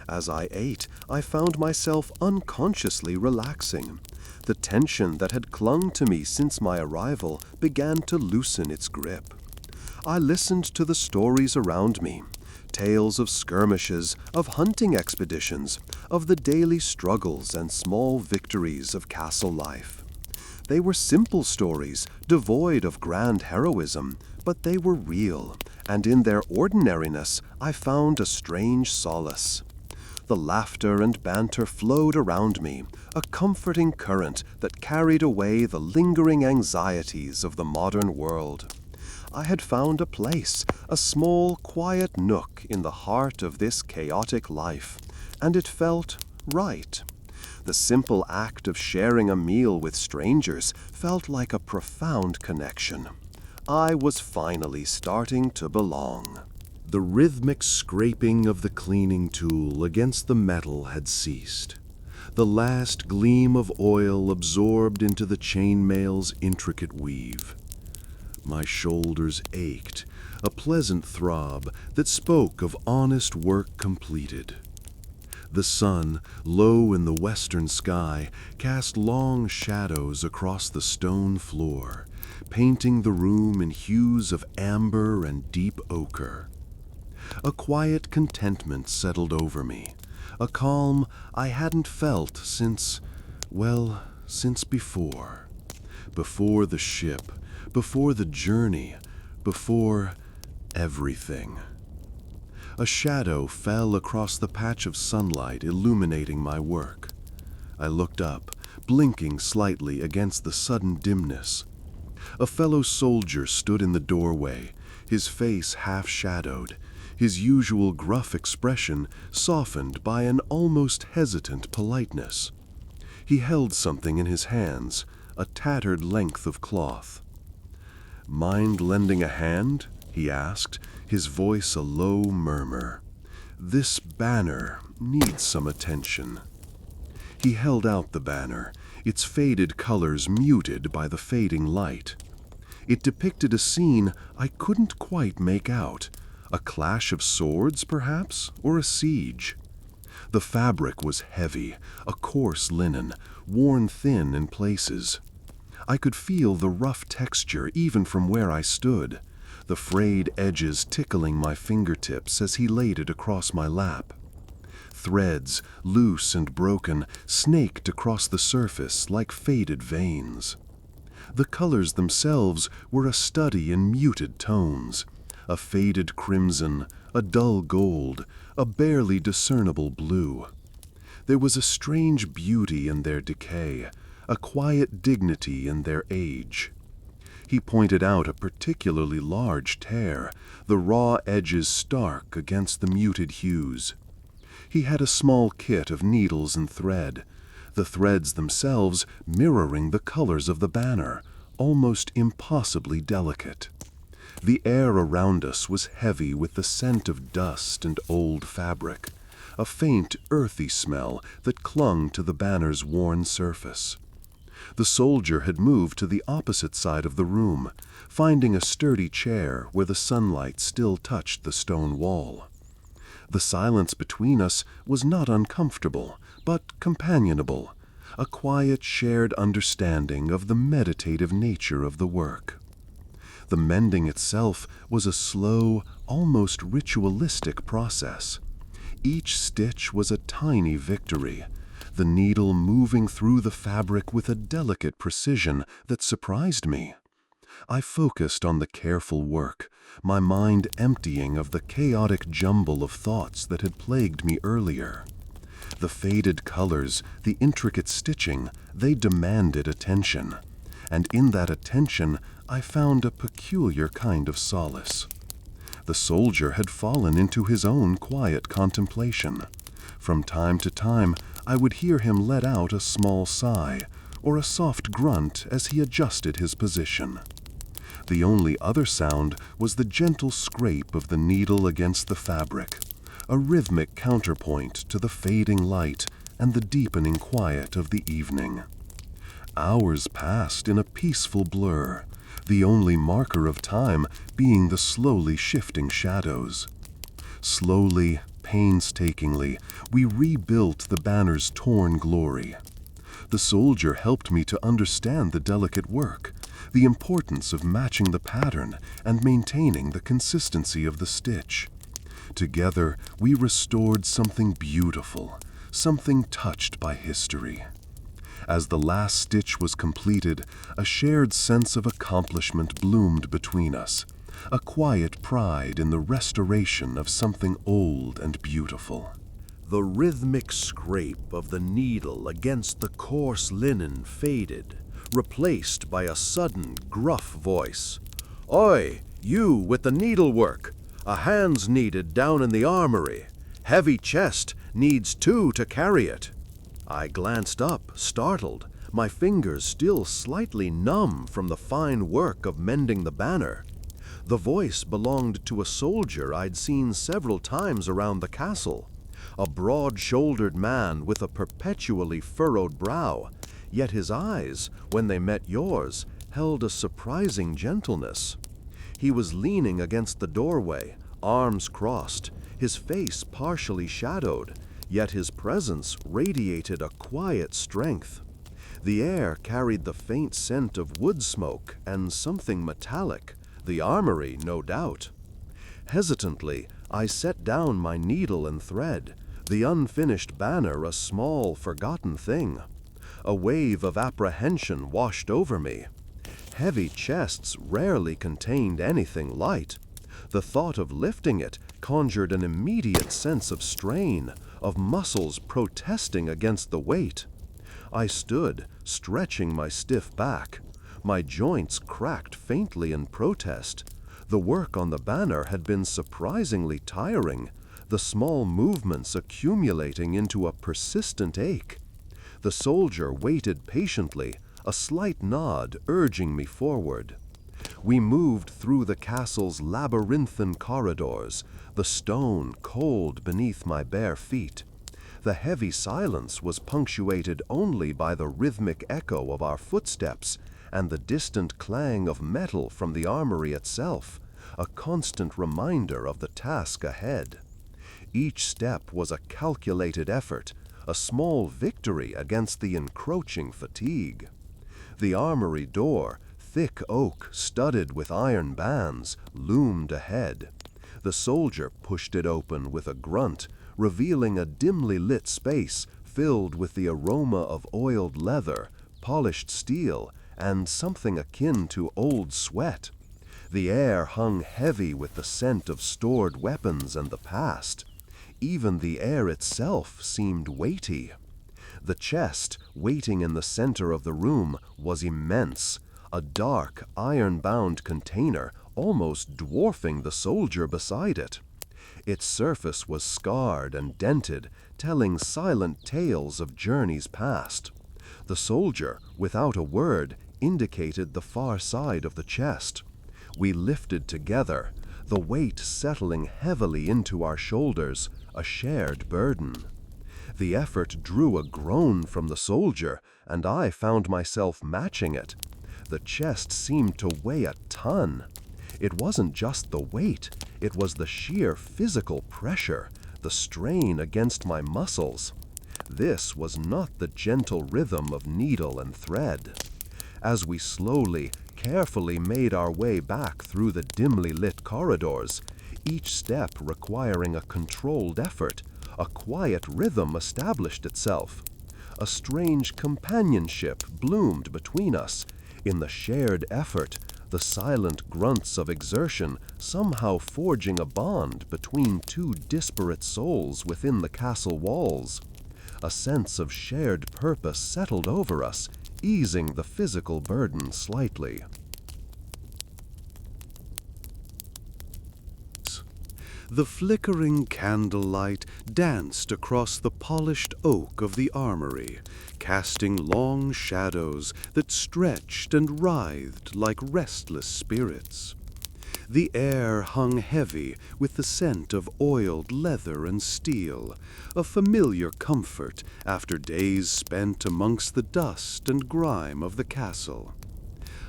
As I ate, I found myself unconsciously relaxing. The tension that had clung to me since my arrival began to loosen its grip. I listened to the stories around me, tales of skirmishes, of hunting expeditions, of the daily struggles and small victories of castle life. They were simple stories, devoid of grand heroism, but they were real, and in their ordinariness I found a strange solace. The laughter and banter flowed around me, a comforting current that carried away the lingering anxieties of the modern world. I had found a place, a small, quiet nook in the heart of this chaotic life, and it felt right. The simple act of sharing a meal with strangers felt like a profound connection. I was finally starting to belong. The rhythmic scraping of the cleaning tool against the metal had ceased. The last gleam of oil absorbed into the chainmail's intricate weave. My shoulders ached, a pleasant throb that spoke of honest work completed. The sun, low in the western sky, cast long shadows across the stone floor, painting the room in hues of amber and deep ochre. A quiet contentment settled over me, a calm I hadn't felt since before. Before the ship, before the journey, before everything. A shadow fell across the patch of sunlight illuminating my work. I looked up, blinking slightly against the sudden dimness. A fellow soldier stood in the doorway, his face half-shadowed, his usual gruff expression softened by an almost hesitant politeness. He held something in his hands, a tattered length of cloth. "Mind lending a hand?" he asked, his voice a low murmur. "This banner needs some attention." He held out the banner, its faded colors muted by the fading light. It depicted a scene I couldn't quite make out. A clash of swords, perhaps, or a siege. The fabric was heavy, a coarse linen, worn thin in places. I could feel the rough texture even from where I stood, the frayed edges tickling my fingertips as he laid it across my lap. Threads, loose and broken, snaked across the surface like faded veins. The colors themselves were a study in muted tones. A faded crimson, a dull gold, a barely discernible blue. There was a strange beauty in their decay, a quiet dignity in their age. He pointed out a particularly large tear, the raw edges stark against the muted hues. He had a small kit of needles and thread, the threads themselves mirroring the colors of the banner, almost impossibly delicate. The air around us was heavy with the scent of dust and old fabric, a faint, earthy smell that clung to the banner's worn surface. The soldier had moved to the opposite side of the room, finding a sturdy chair where the sunlight still touched the stone wall. The silence between us was not uncomfortable, but companionable, a quiet shared understanding of the meditative nature of the work. The mending itself was a slow, almost ritualistic process. Each stitch was a tiny victory, the needle moving through the fabric with a delicate precision that surprised me. I focused on the careful work, my mind emptying of the chaotic jumble of thoughts that had plagued me earlier. The faded colors, the intricate stitching, they demanded attention. And in that attention, I found a peculiar kind of solace. The soldier had fallen into his own quiet contemplation. From time to time, I would hear him let out a small sigh or a soft grunt as he adjusted his position. The only other sound was the gentle scrape of the needle against the fabric, a rhythmic counterpoint to the fading light and the deepening quiet of the evening. Hours passed in a peaceful blur, the only marker of time being the slowly shifting shadows. Slowly, painstakingly, we rebuilt the banner's torn glory. The soldier helped me to understand the delicate work, the importance of matching the pattern and maintaining the consistency of the stitch. Together, we restored something beautiful, something touched by history. As the last stitch was completed, a shared sense of accomplishment bloomed between us, a quiet pride in the restoration of something old and beautiful. The rhythmic scrape of the needle against the coarse linen faded, replaced by a sudden, gruff voice. "Oi, you with the needlework! A hand's needed down in the armory. Heavy chest needs two to carry it." I glanced up, startled, my fingers still slightly numb from the fine work of mending the banner. The voice belonged to a soldier I'd seen several times around the castle, a broad-shouldered man with a perpetually furrowed brow, yet his eyes, when they met yours, held a surprising gentleness. He was leaning against the doorway, arms crossed, his face partially shadowed, yet his presence radiated a quiet strength. The air carried the faint scent of wood smoke and something metallic, the armory, no doubt. Hesitantly, I set down my needle and thread, the unfinished banner a small, forgotten thing. A wave of apprehension washed over me. Heavy chests rarely contained anything light. The thought of lifting it conjured an immediate sense of strain, of muscles protesting against the weight. I stood, stretching my stiff back. My joints cracked faintly in protest. The work on the banner had been surprisingly tiring, the small movements accumulating into a persistent ache. The soldier waited patiently, a slight nod urging me forward. We moved through the castle's labyrinthine corridors, the stone cold beneath my bare feet. The heavy silence was punctuated only by the rhythmic echo of our footsteps and the distant clang of metal from the armory itself, a constant reminder of the task ahead. Each step was a calculated effort, a small victory against the encroaching fatigue. The armory door, thick oak studded with iron bands, loomed ahead. The soldier pushed it open with a grunt, revealing a dimly lit space filled with the aroma of oiled leather, polished steel, and something akin to old sweat. The air hung heavy with the scent of stored weapons and the past. Even the air itself seemed weighty. The chest, waiting in the center of the room, was immense, a dark, iron-bound container almost dwarfing the soldier beside it. Its surface was scarred and dented, telling silent tales of journeys past. The soldier, without a word, indicated the far side of the chest. We lifted together, the weight settling heavily into our shoulders, a shared burden. The effort drew a groan from the soldier, and I found myself matching it. The chest seemed to weigh a ton. It wasn't just the weight, it was the sheer physical pressure, the strain against my muscles. This was not the gentle rhythm of needle and thread. As we slowly, carefully made our way back through the dimly lit corridors, each step requiring a controlled effort, a quiet rhythm established itself. A strange companionship bloomed between us. In the shared effort, the silent grunts of exertion somehow forging a bond between two disparate souls within the castle walls. A sense of shared purpose settled over us, easing the physical burden slightly. The flickering candlelight danced across the polished oak of the armory, casting long shadows that stretched and writhed like restless spirits. The air hung heavy with the scent of oiled leather and steel, a familiar comfort after days spent amongst the dust and grime of the castle.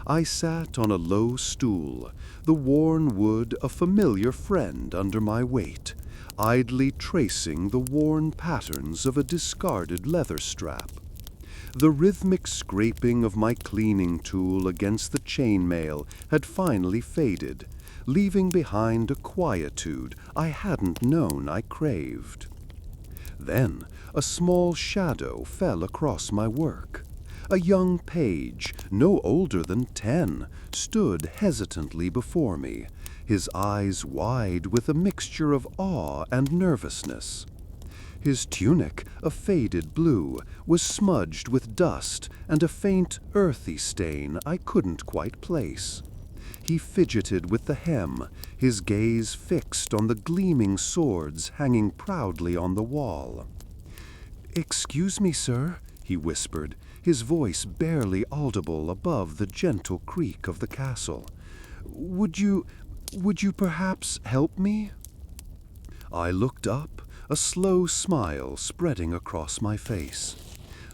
I sat on a low stool, the worn wood a familiar friend under my weight, idly tracing the worn patterns of a discarded leather strap. The rhythmic scraping of my cleaning tool against the chainmail had finally faded, leaving behind a quietude I hadn't known I craved. Then a small shadow fell across my work. A young page, no older than 10, stood hesitantly before me, his eyes wide with a mixture of awe and nervousness. His tunic, a faded blue, was smudged with dust and a faint, earthy stain I couldn't quite place. He fidgeted with the hem, his gaze fixed on the gleaming swords hanging proudly on the wall. "Excuse me, sir," he whispered, his voice barely audible above the gentle creak of the castle. Would you perhaps help me?" I looked up, a slow smile spreading across my face.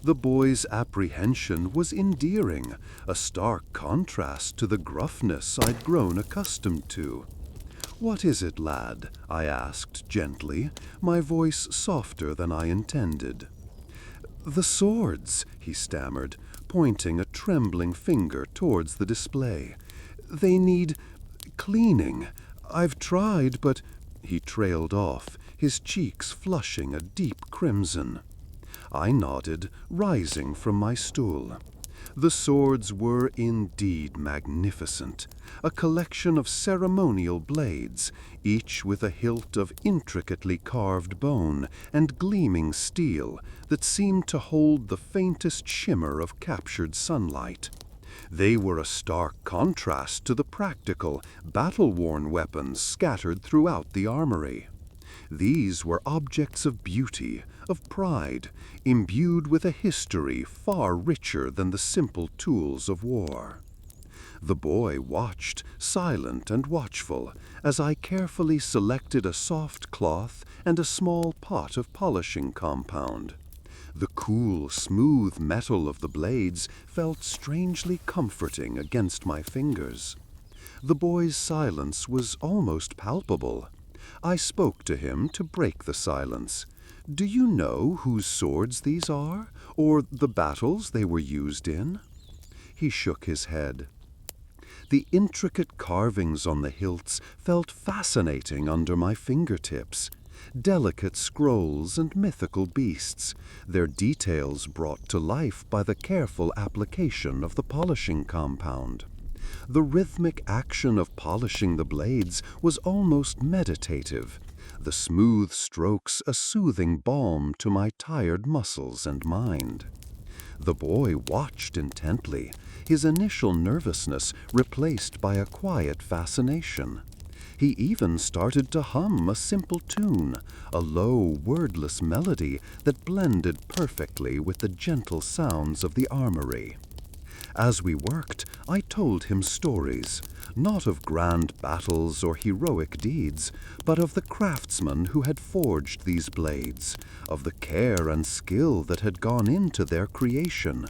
The boy's apprehension was endearing, a stark contrast to the gruffness I'd grown accustomed to. "What is it, lad?" I asked gently, my voice softer than I intended. "The swords," he stammered, pointing a trembling finger towards the display. "They need cleaning. I've tried, but—" He trailed off, his cheeks flushing a deep crimson. I nodded, rising from my stool. The swords were indeed magnificent, a collection of ceremonial blades, each with a hilt of intricately carved bone and gleaming steel that seemed to hold the faintest shimmer of captured sunlight. They were a stark contrast to the practical, battle-worn weapons scattered throughout the armory. These were objects of beauty, of pride, imbued with a history far richer than the simple tools of war. The boy watched, silent and watchful, as I carefully selected a soft cloth and a small pot of polishing compound. The cool, smooth metal of the blades felt strangely comforting against my fingers. The boy's silence was almost palpable. I spoke to him to break the silence. "Do you know whose swords these are, or the battles they were used in?" He shook his head. The intricate carvings on the hilts felt fascinating under my fingertips. Delicate scrolls and mythical beasts, their details brought to life by the careful application of the polishing compound. The rhythmic action of polishing the blades was almost meditative, the smooth strokes a soothing balm to my tired muscles and mind. The boy watched intently, his initial nervousness replaced by a quiet fascination. He even started to hum a simple tune, a low, wordless melody that blended perfectly with the gentle sounds of the armory. As we worked, I told him stories, not of grand battles or heroic deeds, but of the craftsmen who had forged these blades, of the care and skill that had gone into their creation.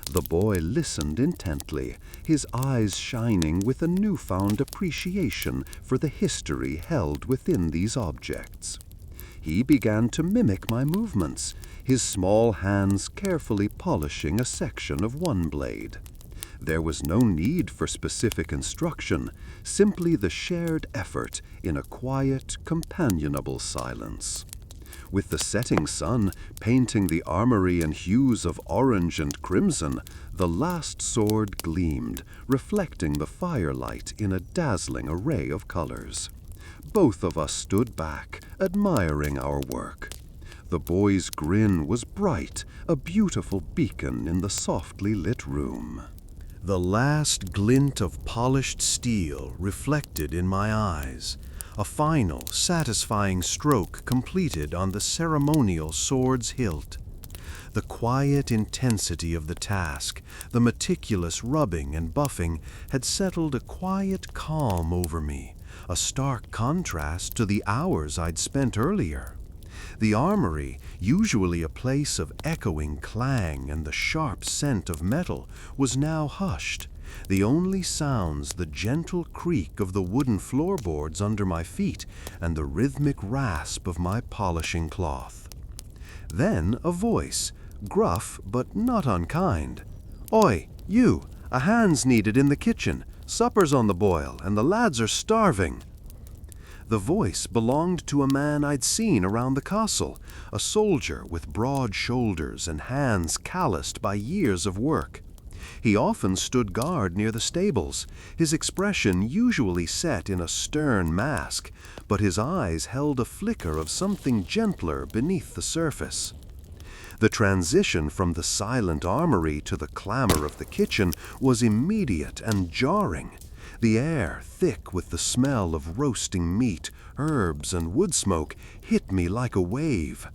The boy listened intently, his eyes shining with a newfound appreciation for the history held within these objects. He began to mimic my movements, his small hands carefully polishing a section of one blade. There was no need for specific instruction, simply the shared effort in a quiet, companionable silence. With the setting sun painting the armory in hues of orange and crimson, the last sword gleamed, reflecting the firelight in a dazzling array of colors. Both of us stood back, admiring our work. The boy's grin was bright, a beautiful beacon in the softly lit room. The last glint of polished steel reflected in my eyes, a final, satisfying stroke completed on the ceremonial sword's hilt. The quiet intensity of the task, the meticulous rubbing and buffing, had settled a quiet calm over me, a stark contrast to the hours I'd spent earlier. The armory, usually a place of echoing clang and the sharp scent of metal, was now hushed. The only sounds the gentle creak of the wooden floorboards under my feet and the rhythmic rasp of my polishing cloth. Then a voice, gruff but not unkind. "Oi, you! A hand's needed in the kitchen. Supper's on the boil, and the lads are starving." The voice belonged to a man I'd seen around the castle, a soldier with broad shoulders and hands calloused by years of work. He often stood guard near the stables, his expression usually set in a stern mask, but his eyes held a flicker of something gentler beneath the surface. The transition from the silent armory to the clamor of the kitchen was immediate and jarring. The air, thick with the smell of roasting meat, herbs, and wood smoke, hit me like a wave.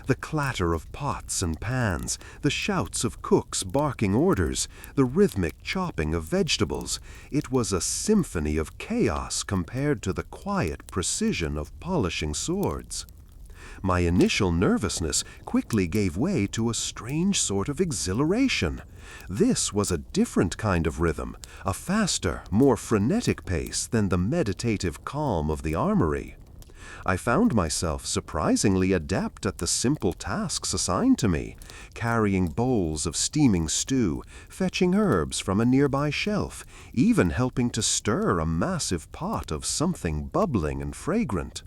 The clatter of pots and pans, the shouts of cooks barking orders, the rhythmic chopping of vegetables, it was a symphony of chaos compared to the quiet precision of polishing swords. My initial nervousness quickly gave way to a strange sort of exhilaration. This was a different kind of rhythm, a faster, more frenetic pace than the meditative calm of the armory. I found myself surprisingly adept at the simple tasks assigned to me, carrying bowls of steaming stew, fetching herbs from a nearby shelf, even helping to stir a massive pot of something bubbling and fragrant.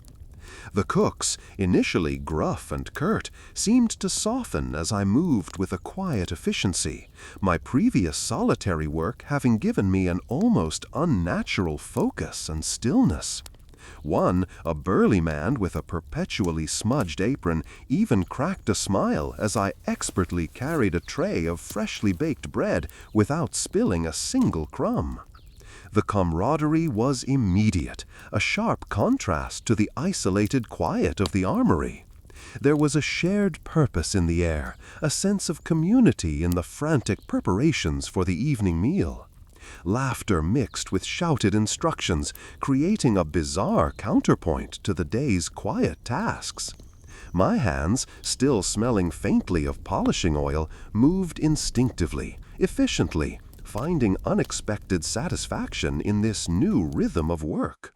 The cooks, initially gruff and curt, seemed to soften as I moved with a quiet efficiency, my previous solitary work having given me an almost unnatural focus and stillness. One, a burly man with a perpetually smudged apron, even cracked a smile as I expertly carried a tray of freshly baked bread without spilling a single crumb. The camaraderie was immediate, a sharp contrast to the isolated quiet of the armory. There was a shared purpose in the air, a sense of community in the frantic preparations for the evening meal. Laughter mixed with shouted instructions, creating a bizarre counterpoint to the day's quiet tasks. My hands, still smelling faintly of polishing oil, moved instinctively, efficiently, finding unexpected satisfaction in this new rhythm of work.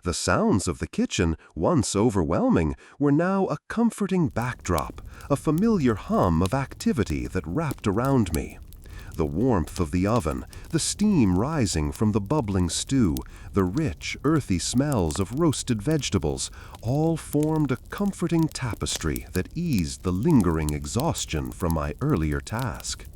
The sounds of the kitchen, once overwhelming, were now a comforting backdrop, a familiar hum of activity that wrapped around me. The warmth of the oven, the steam rising from the bubbling stew, the rich, earthy smells of roasted vegetables, all formed a comforting tapestry that eased the lingering exhaustion from my earlier task.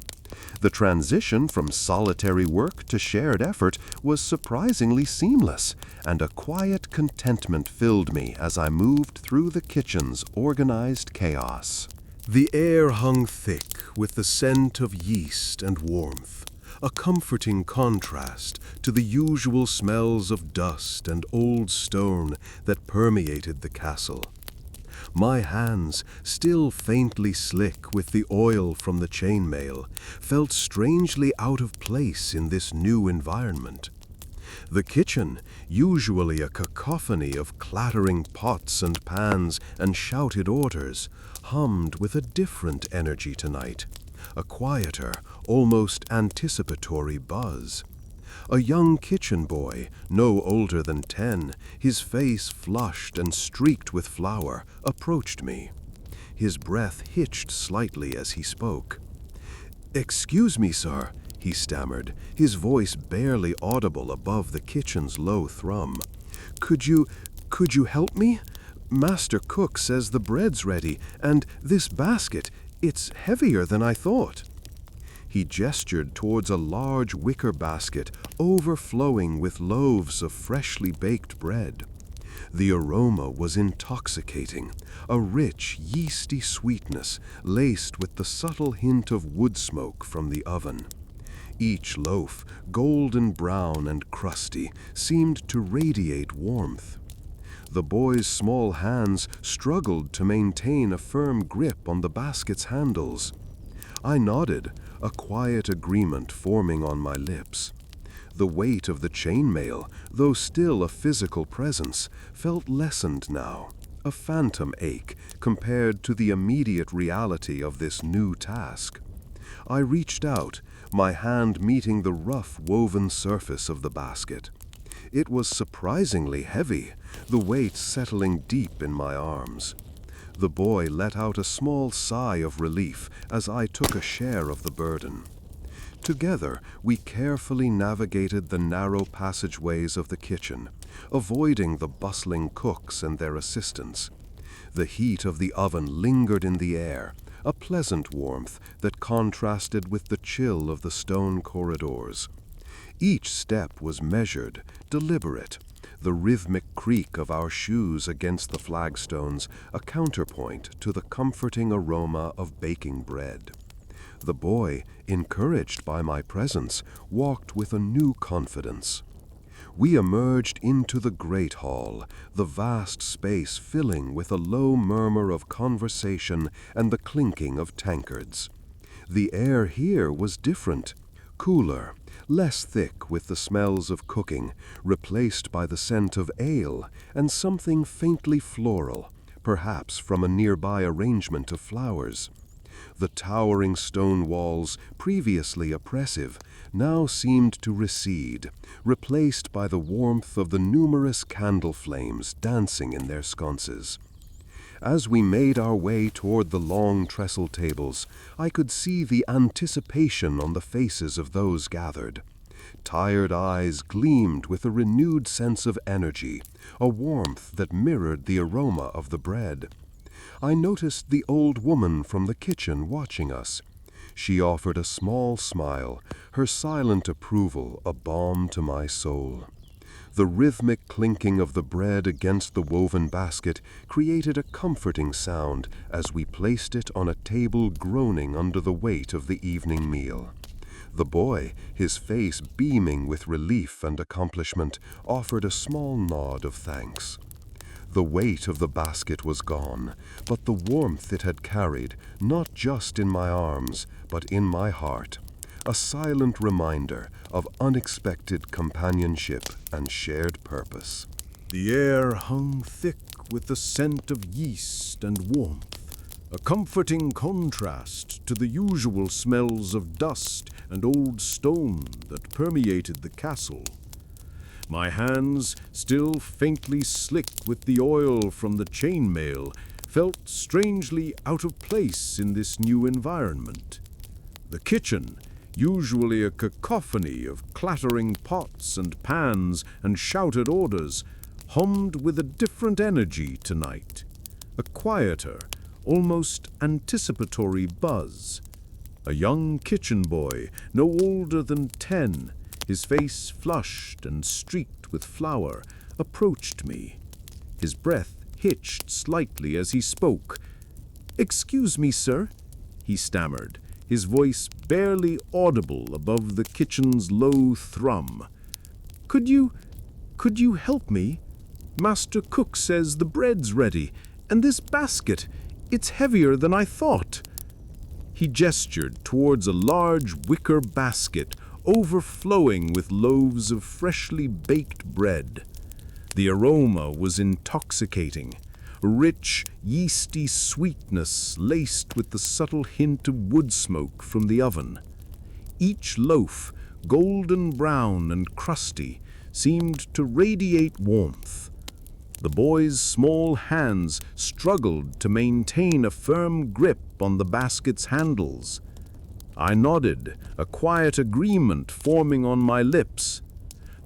The transition from solitary work to shared effort was surprisingly seamless, and a quiet contentment filled me as I moved through the kitchen's organized chaos. The air hung thick with the scent of yeast and warmth, a comforting contrast to the usual smells of dust and old stone that permeated the castle. My hands, still faintly slick with the oil from the chainmail, felt strangely out of place in this new environment. The kitchen, usually a cacophony of clattering pots and pans and shouted orders, hummed with a different energy tonight, a quieter, almost anticipatory buzz. A young kitchen boy, no older than 10, his face flushed and streaked with flour, approached me. His breath hitched slightly as he spoke. "Excuse me, sir," he stammered, his voice barely audible above the kitchen's low thrum. Could you help me? Master Cook says the bread's ready, and this basket, it's heavier than I thought." He gestured towards a large wicker basket overflowing with loaves of freshly baked bread. The aroma was intoxicating, a rich, yeasty sweetness laced with the subtle hint of wood smoke from the oven. Each loaf, golden brown and crusty, seemed to radiate warmth. The boy's small hands struggled to maintain a firm grip on the basket's handles. I nodded, a quiet agreement forming on my lips. The weight of the chainmail, though still a physical presence, felt lessened now, a phantom ache compared to the immediate reality of this new task. I reached out, my hand meeting the rough woven surface of the basket. It was surprisingly heavy, the weight settling deep in my arms. The boy let out a small sigh of relief as I took a share of the burden. Together, we carefully navigated the narrow passageways of the kitchen, avoiding the bustling cooks and their assistants. The heat of the oven lingered in the air, a pleasant warmth that contrasted with the chill of the stone corridors. Each step was measured, deliberate, the rhythmic creak of our shoes against the flagstones a counterpoint to the comforting aroma of baking bread. The boy, encouraged by my presence, walked with a new confidence. We emerged into the great hall, the vast space filling with a low murmur of conversation and the clinking of tankards. The air here was different, cooler, less thick with the smells of cooking, replaced by the scent of ale and something faintly floral, perhaps from a nearby arrangement of flowers. The towering stone walls, previously oppressive, now seemed to recede, replaced by the warmth of the numerous candle flames dancing in their sconces. As we made our way toward the long trestle tables, I could see the anticipation on the faces of those gathered. Tired eyes gleamed with a renewed sense of energy, a warmth that mirrored the aroma of the bread. I noticed the old woman from the kitchen watching us. She offered a small smile, her silent approval a balm to my soul. The rhythmic clinking of the bread against the woven basket created a comforting sound as we placed it on a table groaning under the weight of the evening meal. The boy, his face beaming with relief and accomplishment, offered a small nod of thanks. The weight of the basket was gone, but the warmth it had carried, not just in my arms, but in my heart, a silent reminder of unexpected companionship and shared purpose. The air hung thick with the scent of yeast and warmth, a comforting contrast to the usual smells of dust and old stone that permeated the castle. My hands, still faintly slick with the oil from the chainmail, felt strangely out of place in this new environment. The kitchen, usually a cacophony of clattering pots and pans and shouted orders, hummed with a different energy tonight, a quieter, almost anticipatory buzz. A young kitchen boy, no older than 10, his face flushed and streaked with flour, approached me. His breath hitched slightly as he spoke. "Excuse me, sir," he stammered, his voice barely audible above the kitchen's low thrum. Could you help me? Master Cook says the bread's ready, and this basket, it's heavier than I thought." He gestured towards a large wicker basket overflowing with loaves of freshly baked bread. The aroma was intoxicating, rich, yeasty sweetness laced with the subtle hint of wood smoke from the oven. Each loaf, golden brown and crusty, seemed to radiate warmth. The boy's small hands struggled to maintain a firm grip on the basket's handles. I nodded, a quiet agreement forming on my lips.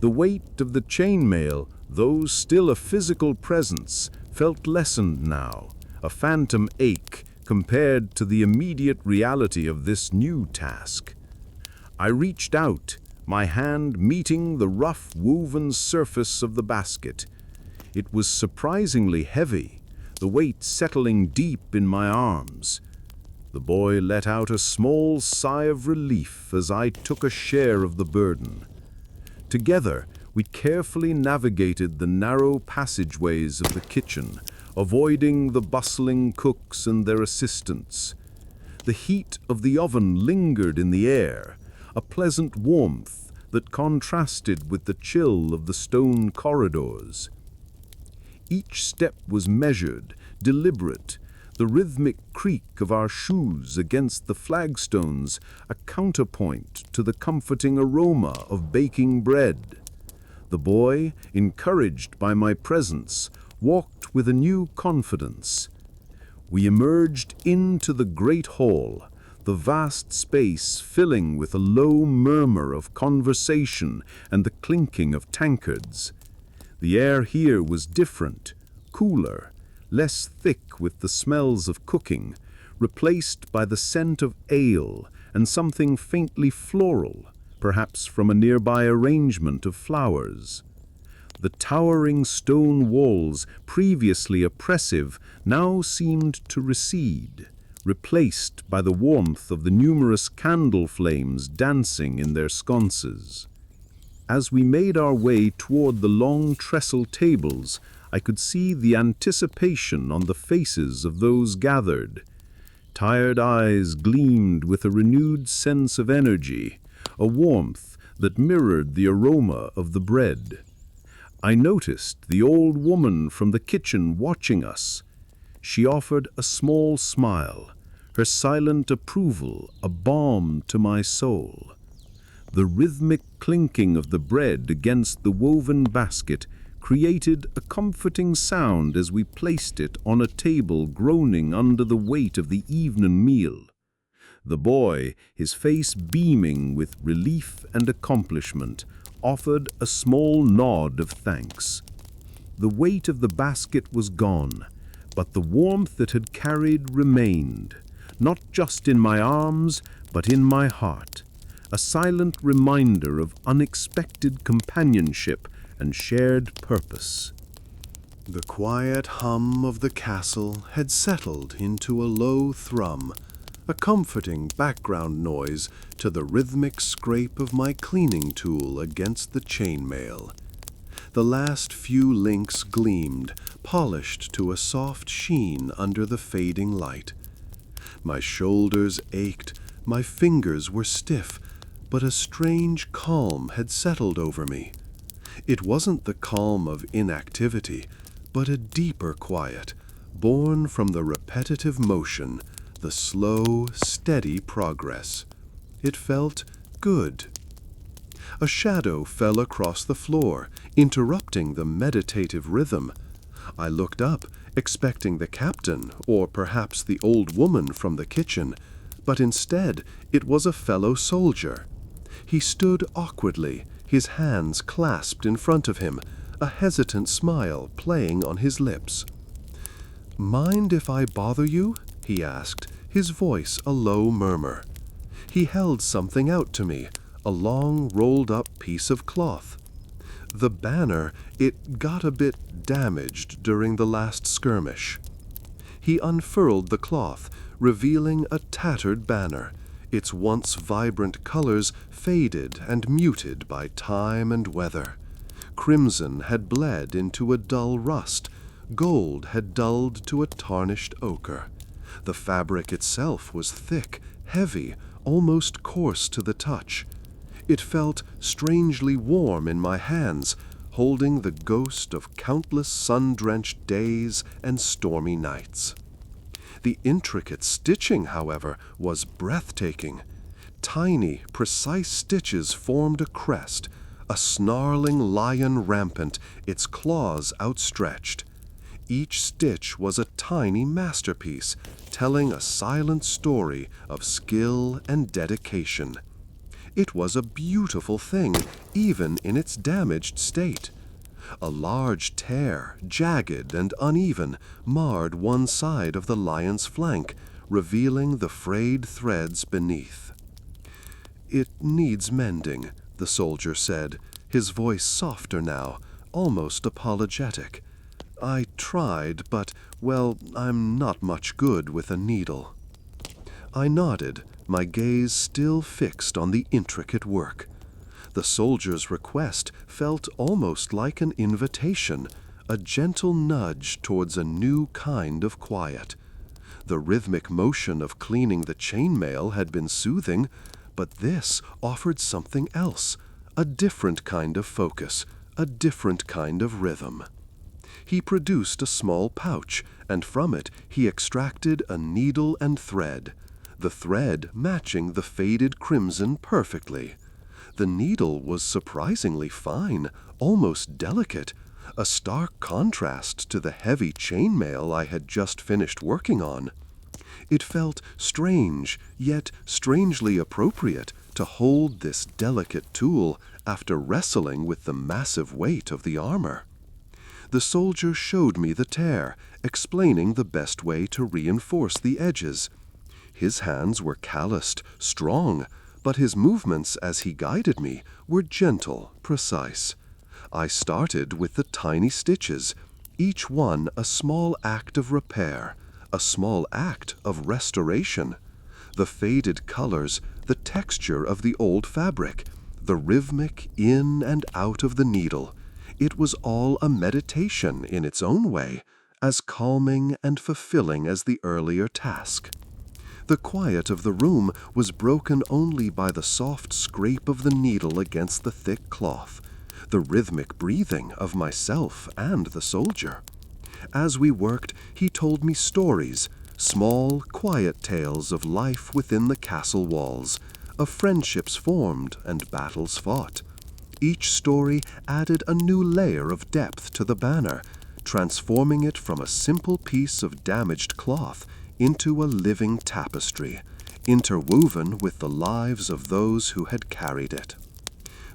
The weight of the chainmail, though still a physical presence, felt lessened now, a phantom ache compared to the immediate reality of this new task. I reached out, my hand meeting the rough woven surface of the basket. It was surprisingly heavy, the weight settling deep in my arms. The boy let out a small sigh of relief as I took a share of the burden. Together, We carefully navigated the narrow passageways of the kitchen, avoiding the bustling cooks and their assistants. The heat of the oven lingered in the air, a pleasant warmth that contrasted with the chill of the stone corridors. Each step was measured, deliberate, the rhythmic creak of our shoes against the flagstones a counterpoint to the comforting aroma of baking bread. The boy, encouraged by my presence, walked with a new confidence. We emerged into the great hall, the vast space filling with a low murmur of conversation and the clinking of tankards. The air here was different, cooler, less thick with the smells of cooking, replaced by the scent of ale and something faintly floral, perhaps from a nearby arrangement of flowers. The towering stone walls, previously oppressive, now seemed to recede, replaced by the warmth of the numerous candle flames dancing in their sconces. As we made our way toward the long trestle tables, I could see the anticipation on the faces of those gathered. Tired eyes gleamed with a renewed sense of energy, a warmth that mirrored the aroma of the bread. I noticed the old woman from the kitchen watching us. She offered a small smile, her silent approval a balm to my soul. The rhythmic clinking of the bread against the woven basket created a comforting sound as we placed it on a table groaning under the weight of the evening meal. The boy, his face beaming with relief and accomplishment, offered a small nod of thanks. The weight of the basket was gone, but the warmth it had carried remained, not just in my arms, but in my heart, a silent reminder of unexpected companionship and shared purpose. The quiet hum of the castle had settled into a low thrum, a comforting background noise to the rhythmic scrape of my cleaning tool against the chainmail. The last few links gleamed, polished to a soft sheen under the fading light. My shoulders ached, my fingers were stiff, but a strange calm had settled over me. It wasn't the calm of inactivity, but a deeper quiet, born from the repetitive motion, the slow, steady progress. It felt good. A shadow fell across the floor, interrupting the meditative rhythm. I looked up, expecting the captain, or perhaps the old woman from the kitchen, but instead it was a fellow soldier. He stood awkwardly, his hands clasped in front of him, a hesitant smile playing on his lips. "Mind if I bother you?" he asked, his voice a low murmur. He held something out to me, a long rolled-up piece of cloth. The banner, it got a bit damaged during the last skirmish. He unfurled the cloth, revealing a tattered banner, its once vibrant colors faded and muted by time and weather. Crimson had bled into a dull rust, gold had dulled to a tarnished ochre. The fabric itself was thick, heavy, almost coarse to the touch. It felt strangely warm in my hands, holding the ghost of countless sun-drenched days and stormy nights. The intricate stitching, however, was breathtaking. Tiny, precise stitches formed a crest, a snarling lion rampant, its claws outstretched. Each stitch was a tiny masterpiece, telling a silent story of skill and dedication. It was a beautiful thing, even in its damaged state. A large tear, jagged and uneven, marred one side of the lion's flank, revealing the frayed threads beneath. "It needs mending," the soldier said, his voice softer now, almost apologetic. "I tried, but, well, I'm not much good with a needle." I nodded, my gaze still fixed on the intricate work. The soldier's request felt almost like an invitation, a gentle nudge towards a new kind of quiet. The rhythmic motion of cleaning the chainmail had been soothing, but this offered something else, a different kind of focus, a different kind of rhythm. He produced a small pouch, and from it he extracted a needle and thread, the thread matching the faded crimson perfectly. The needle was surprisingly fine, almost delicate, a stark contrast to the heavy chainmail I had just finished working on. It felt strange, yet strangely appropriate, to hold this delicate tool after wrestling with the massive weight of the armor. The soldier showed me the tear, explaining the best way to reinforce the edges. His hands were calloused, strong, but his movements as he guided me were gentle, precise. I started with the tiny stitches, each one a small act of repair, a small act of restoration. The faded colors, the texture of the old fabric, the rhythmic in and out of the needle. It was all a meditation in its own way, as calming and fulfilling as the earlier task. The quiet of the room was broken only by the soft scrape of the needle against the thick cloth, the rhythmic breathing of myself and the soldier. As we worked, he told me stories, small, quiet tales of life within the castle walls, of friendships formed and battles fought. Each story added a new layer of depth to the banner, transforming it from a simple piece of damaged cloth into a living tapestry, interwoven with the lives of those who had carried it.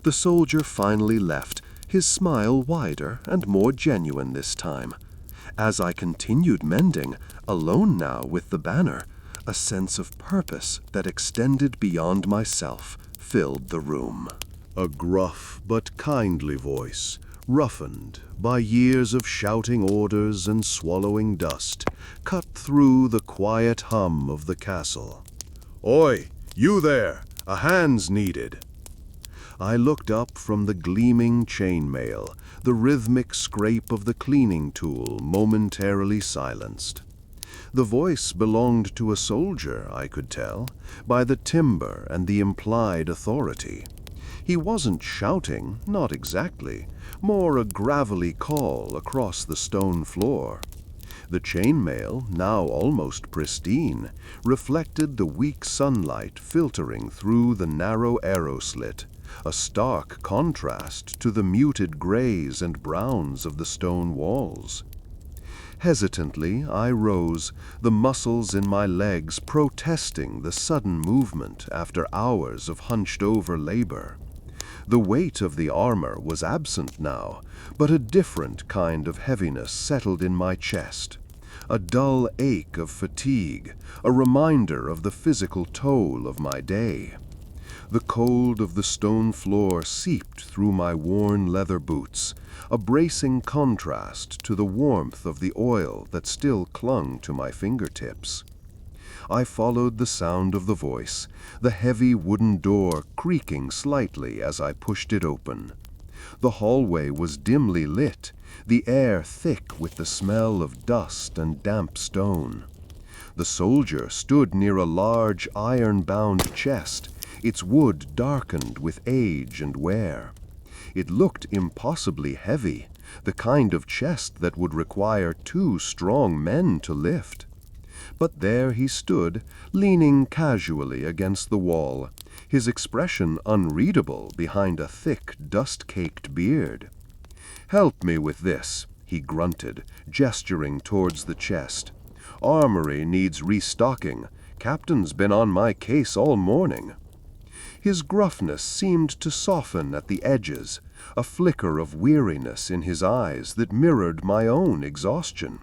The soldier finally left, his smile wider and more genuine this time. As I continued mending, alone now with the banner, a sense of purpose that extended beyond myself filled the room. A gruff but kindly voice, roughened by years of shouting orders and swallowing dust, cut through the quiet hum of the castle. "Oi, you there! A hand's needed!" I looked up from the gleaming chainmail, the rhythmic scrape of the cleaning tool momentarily silenced. The voice belonged to a soldier, I could tell, by the timbre and the implied authority. He wasn't shouting, not exactly, more a gravelly call across the stone floor. The chainmail, now almost pristine, reflected the weak sunlight filtering through the narrow arrow slit, a stark contrast to the muted grays and browns of the stone walls. Hesitantly, I rose, the muscles in my legs protesting the sudden movement after hours of hunched-over labor. The weight of the armor was absent now, but a different kind of heaviness settled in my chest. A dull ache of fatigue, a reminder of the physical toll of my day. The cold of the stone floor seeped through my worn leather boots, a bracing contrast to the warmth of the oil that still clung to my fingertips. I followed the sound of the voice, the heavy wooden door creaking slightly as I pushed it open. The hallway was dimly lit, the air thick with the smell of dust and damp stone. The soldier stood near a large iron-bound chest, its wood darkened with age and wear. It looked impossibly heavy, the kind of chest that would require 2 strong men to lift. But there he stood, leaning casually against the wall, his expression unreadable behind a thick, dust-caked beard. "Help me with this," he grunted, gesturing towards the chest. "Armory needs restocking. Captain's been on my case all morning." His gruffness seemed to soften at the edges, a flicker of weariness in his eyes that mirrored my own exhaustion.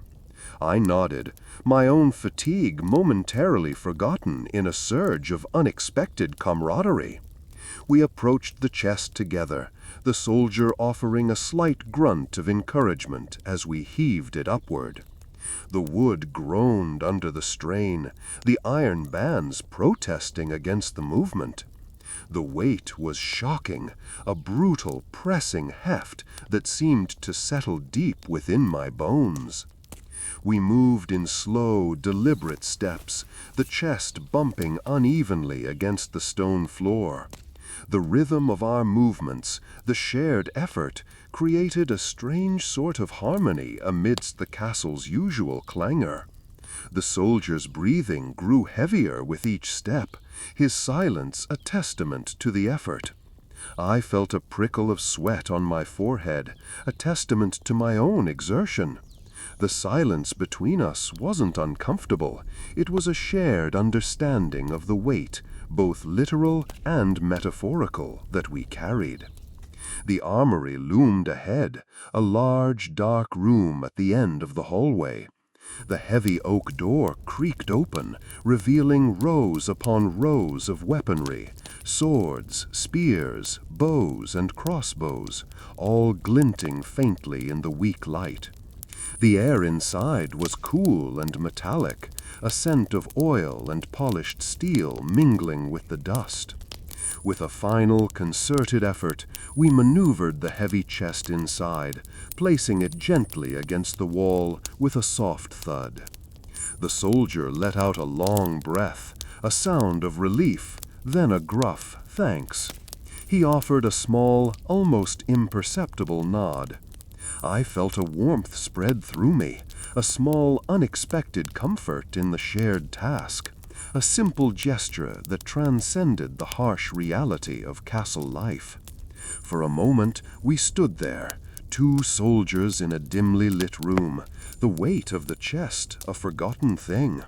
I nodded, my own fatigue momentarily forgotten in a surge of unexpected camaraderie. We approached the chest together, the soldier offering a slight grunt of encouragement as we heaved it upward. The wood groaned under the strain, the iron bands protesting against the movement. The weight was shocking, a brutal, pressing heft that seemed to settle deep within my bones. We moved in slow, deliberate steps, the chest bumping unevenly against the stone floor. The rhythm of our movements, the shared effort, created a strange sort of harmony amidst the castle's usual clangor. The soldier's breathing grew heavier with each step, his silence a testament to the effort. I felt a prickle of sweat on my forehead, a testament to my own exertion. The silence between us wasn't uncomfortable. It was a shared understanding of the weight, both literal and metaphorical, that we carried. The armory loomed ahead, a large, dark room at the end of the hallway. The heavy oak door creaked open, revealing rows upon rows of weaponry, swords, spears, bows, and crossbows, all glinting faintly in the weak light. The air inside was cool and metallic, a scent of oil and polished steel mingling with the dust. With a final, concerted effort, we maneuvered the heavy chest inside, placing it gently against the wall with a soft thud. The soldier let out a long breath, a sound of relief, then a gruff thanks. He offered a small, almost imperceptible nod. I felt a warmth spread through me, a small, unexpected comfort in the shared task, a simple gesture that transcended the harsh reality of castle life. For a moment we stood there, two soldiers in a dimly lit room, the weight of the chest a forgotten thing.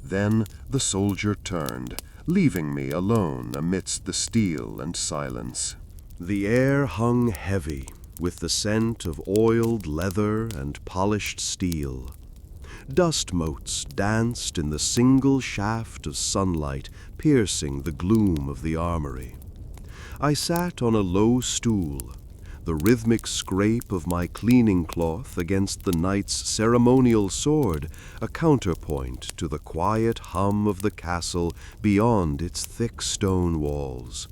Then the soldier turned, leaving me alone amidst the steel and silence. The air hung heavy, with the scent of oiled leather and polished steel. Dust motes danced in the single shaft of sunlight piercing the gloom of the armory. I sat on a low stool, the rhythmic scrape of my cleaning cloth against the knight's ceremonial sword a counterpoint to the quiet hum of the castle beyond its thick stone walls.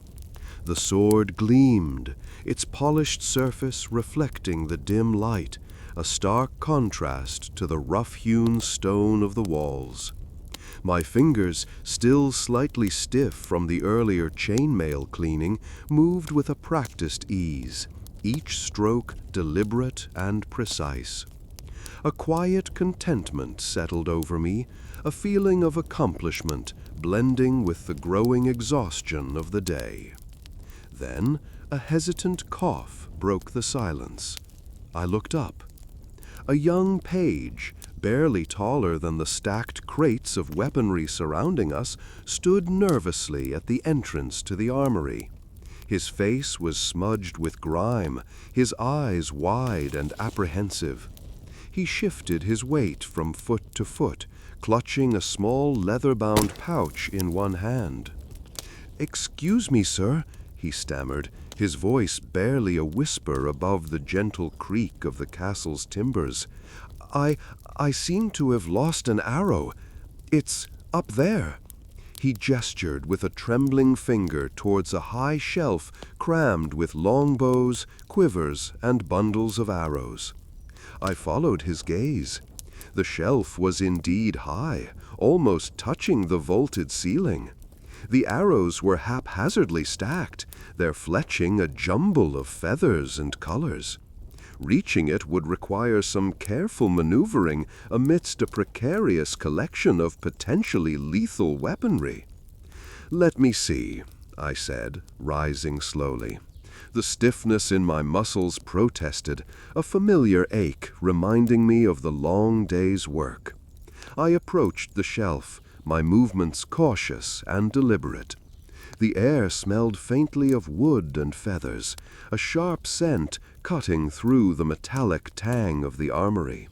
The sword gleamed, its polished surface reflecting the dim light, a stark contrast to the rough-hewn stone of the walls. My fingers, still slightly stiff from the earlier chainmail cleaning, moved with a practiced ease, each stroke deliberate and precise. A quiet contentment settled over me, a feeling of accomplishment blending with the growing exhaustion of the day. Then a hesitant cough broke the silence. I looked up. A young page, barely taller than the stacked crates of weaponry surrounding us, stood nervously at the entrance to the armory. His face was smudged with grime, his eyes wide and apprehensive. He shifted his weight from foot to foot, clutching a small leather-bound pouch in one hand. "Excuse me, sir," he stammered, his voice barely a whisper above the gentle creak of the castle's timbers. I seem to have lost an arrow. It's up there." He gestured with a trembling finger towards a high shelf crammed with longbows, quivers, and bundles of arrows. I followed his gaze. The shelf was indeed high, almost touching the vaulted ceiling. The arrows were haphazardly stacked, their fletching a jumble of feathers and colors. Reaching it would require some careful maneuvering amidst a precarious collection of potentially lethal weaponry. "Let me see," I said, rising slowly. The stiffness in my muscles protested, a familiar ache reminding me of the long day's work. I approached the shelf, my movements cautious and deliberate. The air smelled faintly of wood and feathers, a sharp scent cutting through the metallic tang of the armory.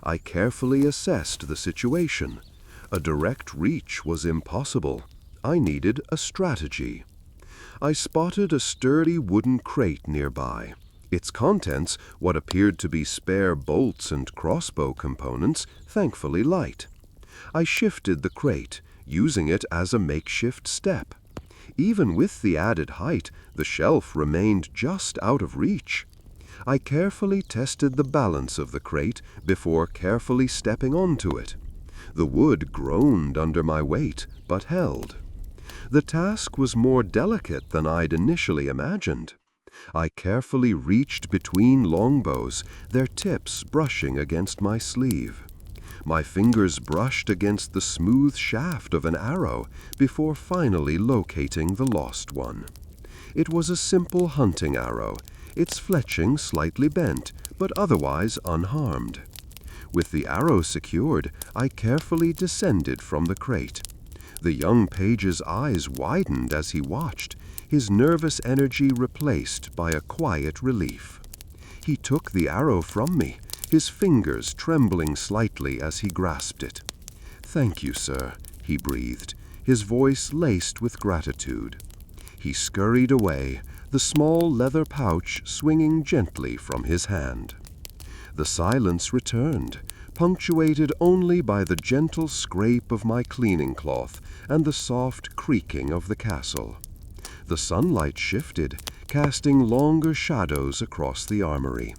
I carefully assessed the situation. A direct reach was impossible. I needed a strategy. I spotted a sturdy wooden crate nearby. Its contents, what appeared to be spare bolts and crossbow components, thankfully light. I shifted the crate, using it as a makeshift step. Even with the added height, the shelf remained just out of reach. I carefully tested the balance of the crate before carefully stepping onto it. The wood groaned under my weight, but held. The task was more delicate than I'd initially imagined. I carefully reached between longbows, their tips brushing against my sleeve. My fingers brushed against the smooth shaft of an arrow before finally locating the lost one. It was a simple hunting arrow, its fletching slightly bent, but otherwise unharmed. With the arrow secured, I carefully descended from the crate. The young page's eyes widened as he watched, his nervous energy replaced by a quiet relief. He took the arrow from me, his fingers trembling slightly as he grasped it. "Thank you, sir," he breathed, his voice laced with gratitude. He scurried away, the small leather pouch swinging gently from his hand. The silence returned, punctuated only by the gentle scrape of my cleaning cloth and the soft creaking of the castle. The sunlight shifted, casting longer shadows across the armory.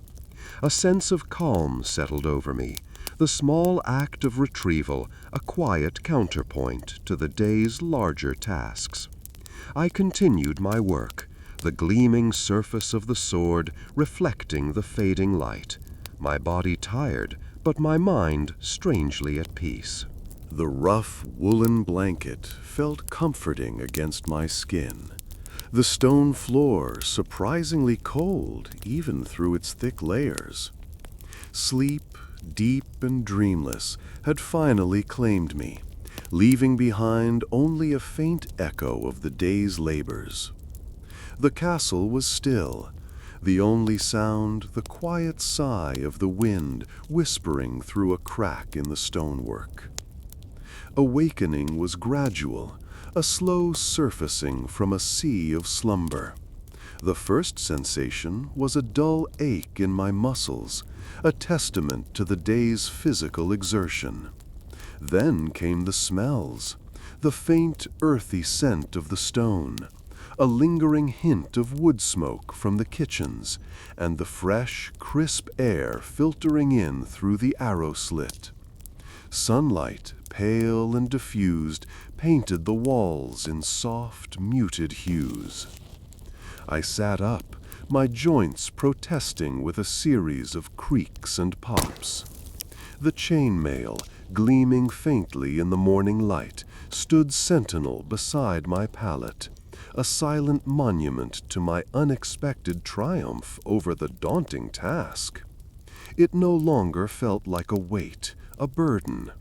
A sense of calm settled over me, the small act of retrieval a quiet counterpoint to the day's larger tasks. I continued my work, the gleaming surface of the sword reflecting the fading light, my body tired, but my mind strangely at peace. The rough woolen blanket felt comforting against my skin. The stone floor surprisingly cold even through its thick layers. Sleep, deep and dreamless, had finally claimed me, leaving behind only a faint echo of the day's labors. The castle was still, the only sound the quiet sigh of the wind whispering through a crack in the stonework. Awakening was gradual, a slow surfacing from a sea of slumber. The first sensation was a dull ache in my muscles, a testament to the day's physical exertion. Then came the smells, the faint, earthy scent of the stone, a lingering hint of wood smoke from the kitchens, and the fresh, crisp air filtering in through the arrow slit. Sunlight, pale and diffused, painted the walls in soft, muted hues. I sat up, my joints protesting with a series of creaks and pops. The chainmail, gleaming faintly in the morning light, stood sentinel beside my pallet, a silent monument to my unexpected triumph over the daunting task. It no longer felt like a weight, a burden.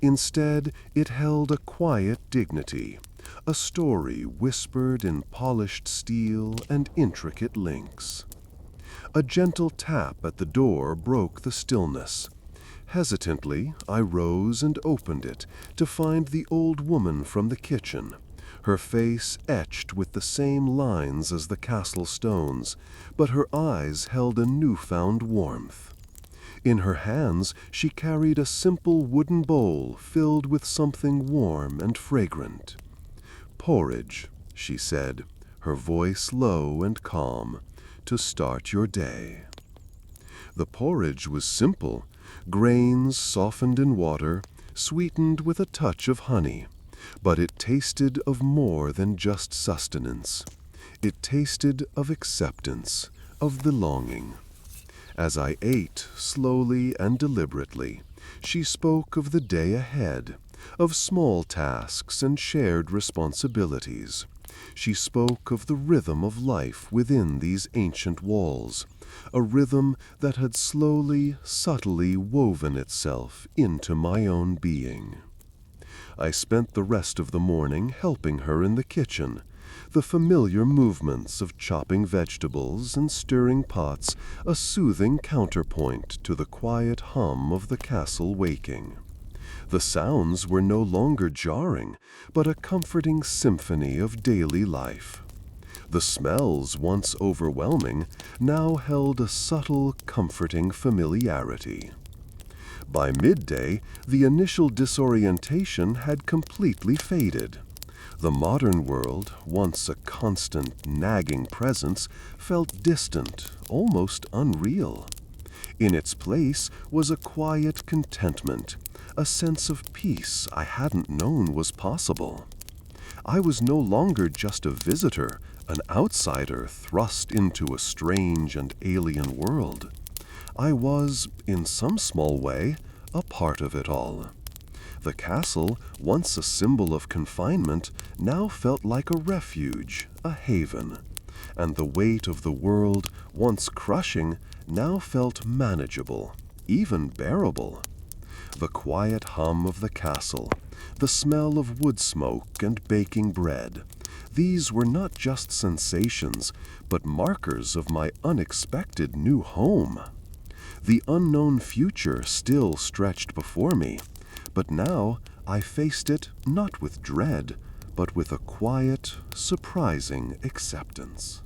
Instead, it held a quiet dignity, a story whispered in polished steel and intricate links. A gentle tap at the door broke the stillness. Hesitantly, I rose and opened it to find the old woman from the kitchen, her face etched with the same lines as the castle stones, but her eyes held a newfound warmth. In her hands she carried a simple wooden bowl filled with something warm and fragrant. "Porridge," she said, her voice low and calm, "to start your day." The porridge was simple, grains softened in water, sweetened with a touch of honey, but it tasted of more than just sustenance. It tasted of acceptance, of belonging. As I ate, slowly and deliberately, she spoke of the day ahead, of small tasks and shared responsibilities. She spoke of the rhythm of life within these ancient walls, a rhythm that had slowly, subtly woven itself into my own being. I spent the rest of the morning helping her in the kitchen, the familiar movements of chopping vegetables and stirring pots a soothing counterpoint to the quiet hum of the castle waking. The sounds were no longer jarring, but a comforting symphony of daily life. The smells, once overwhelming, now held a subtle, comforting familiarity. By midday, the initial disorientation had completely faded. The modern world, once a constant, nagging presence, felt distant, almost unreal. In its place was a quiet contentment, a sense of peace I hadn't known was possible. I was no longer just a visitor, an outsider thrust into a strange and alien world. I was, in some small way, a part of it all. The castle, once a symbol of confinement, now felt like a refuge, a haven. And the weight of the world, once crushing, now felt manageable, even bearable. The quiet hum of the castle, the smell of wood smoke and baking bread, these were not just sensations, but markers of my unexpected new home. The unknown future still stretched before me, but now I faced it not with dread, but with a quiet, surprising acceptance.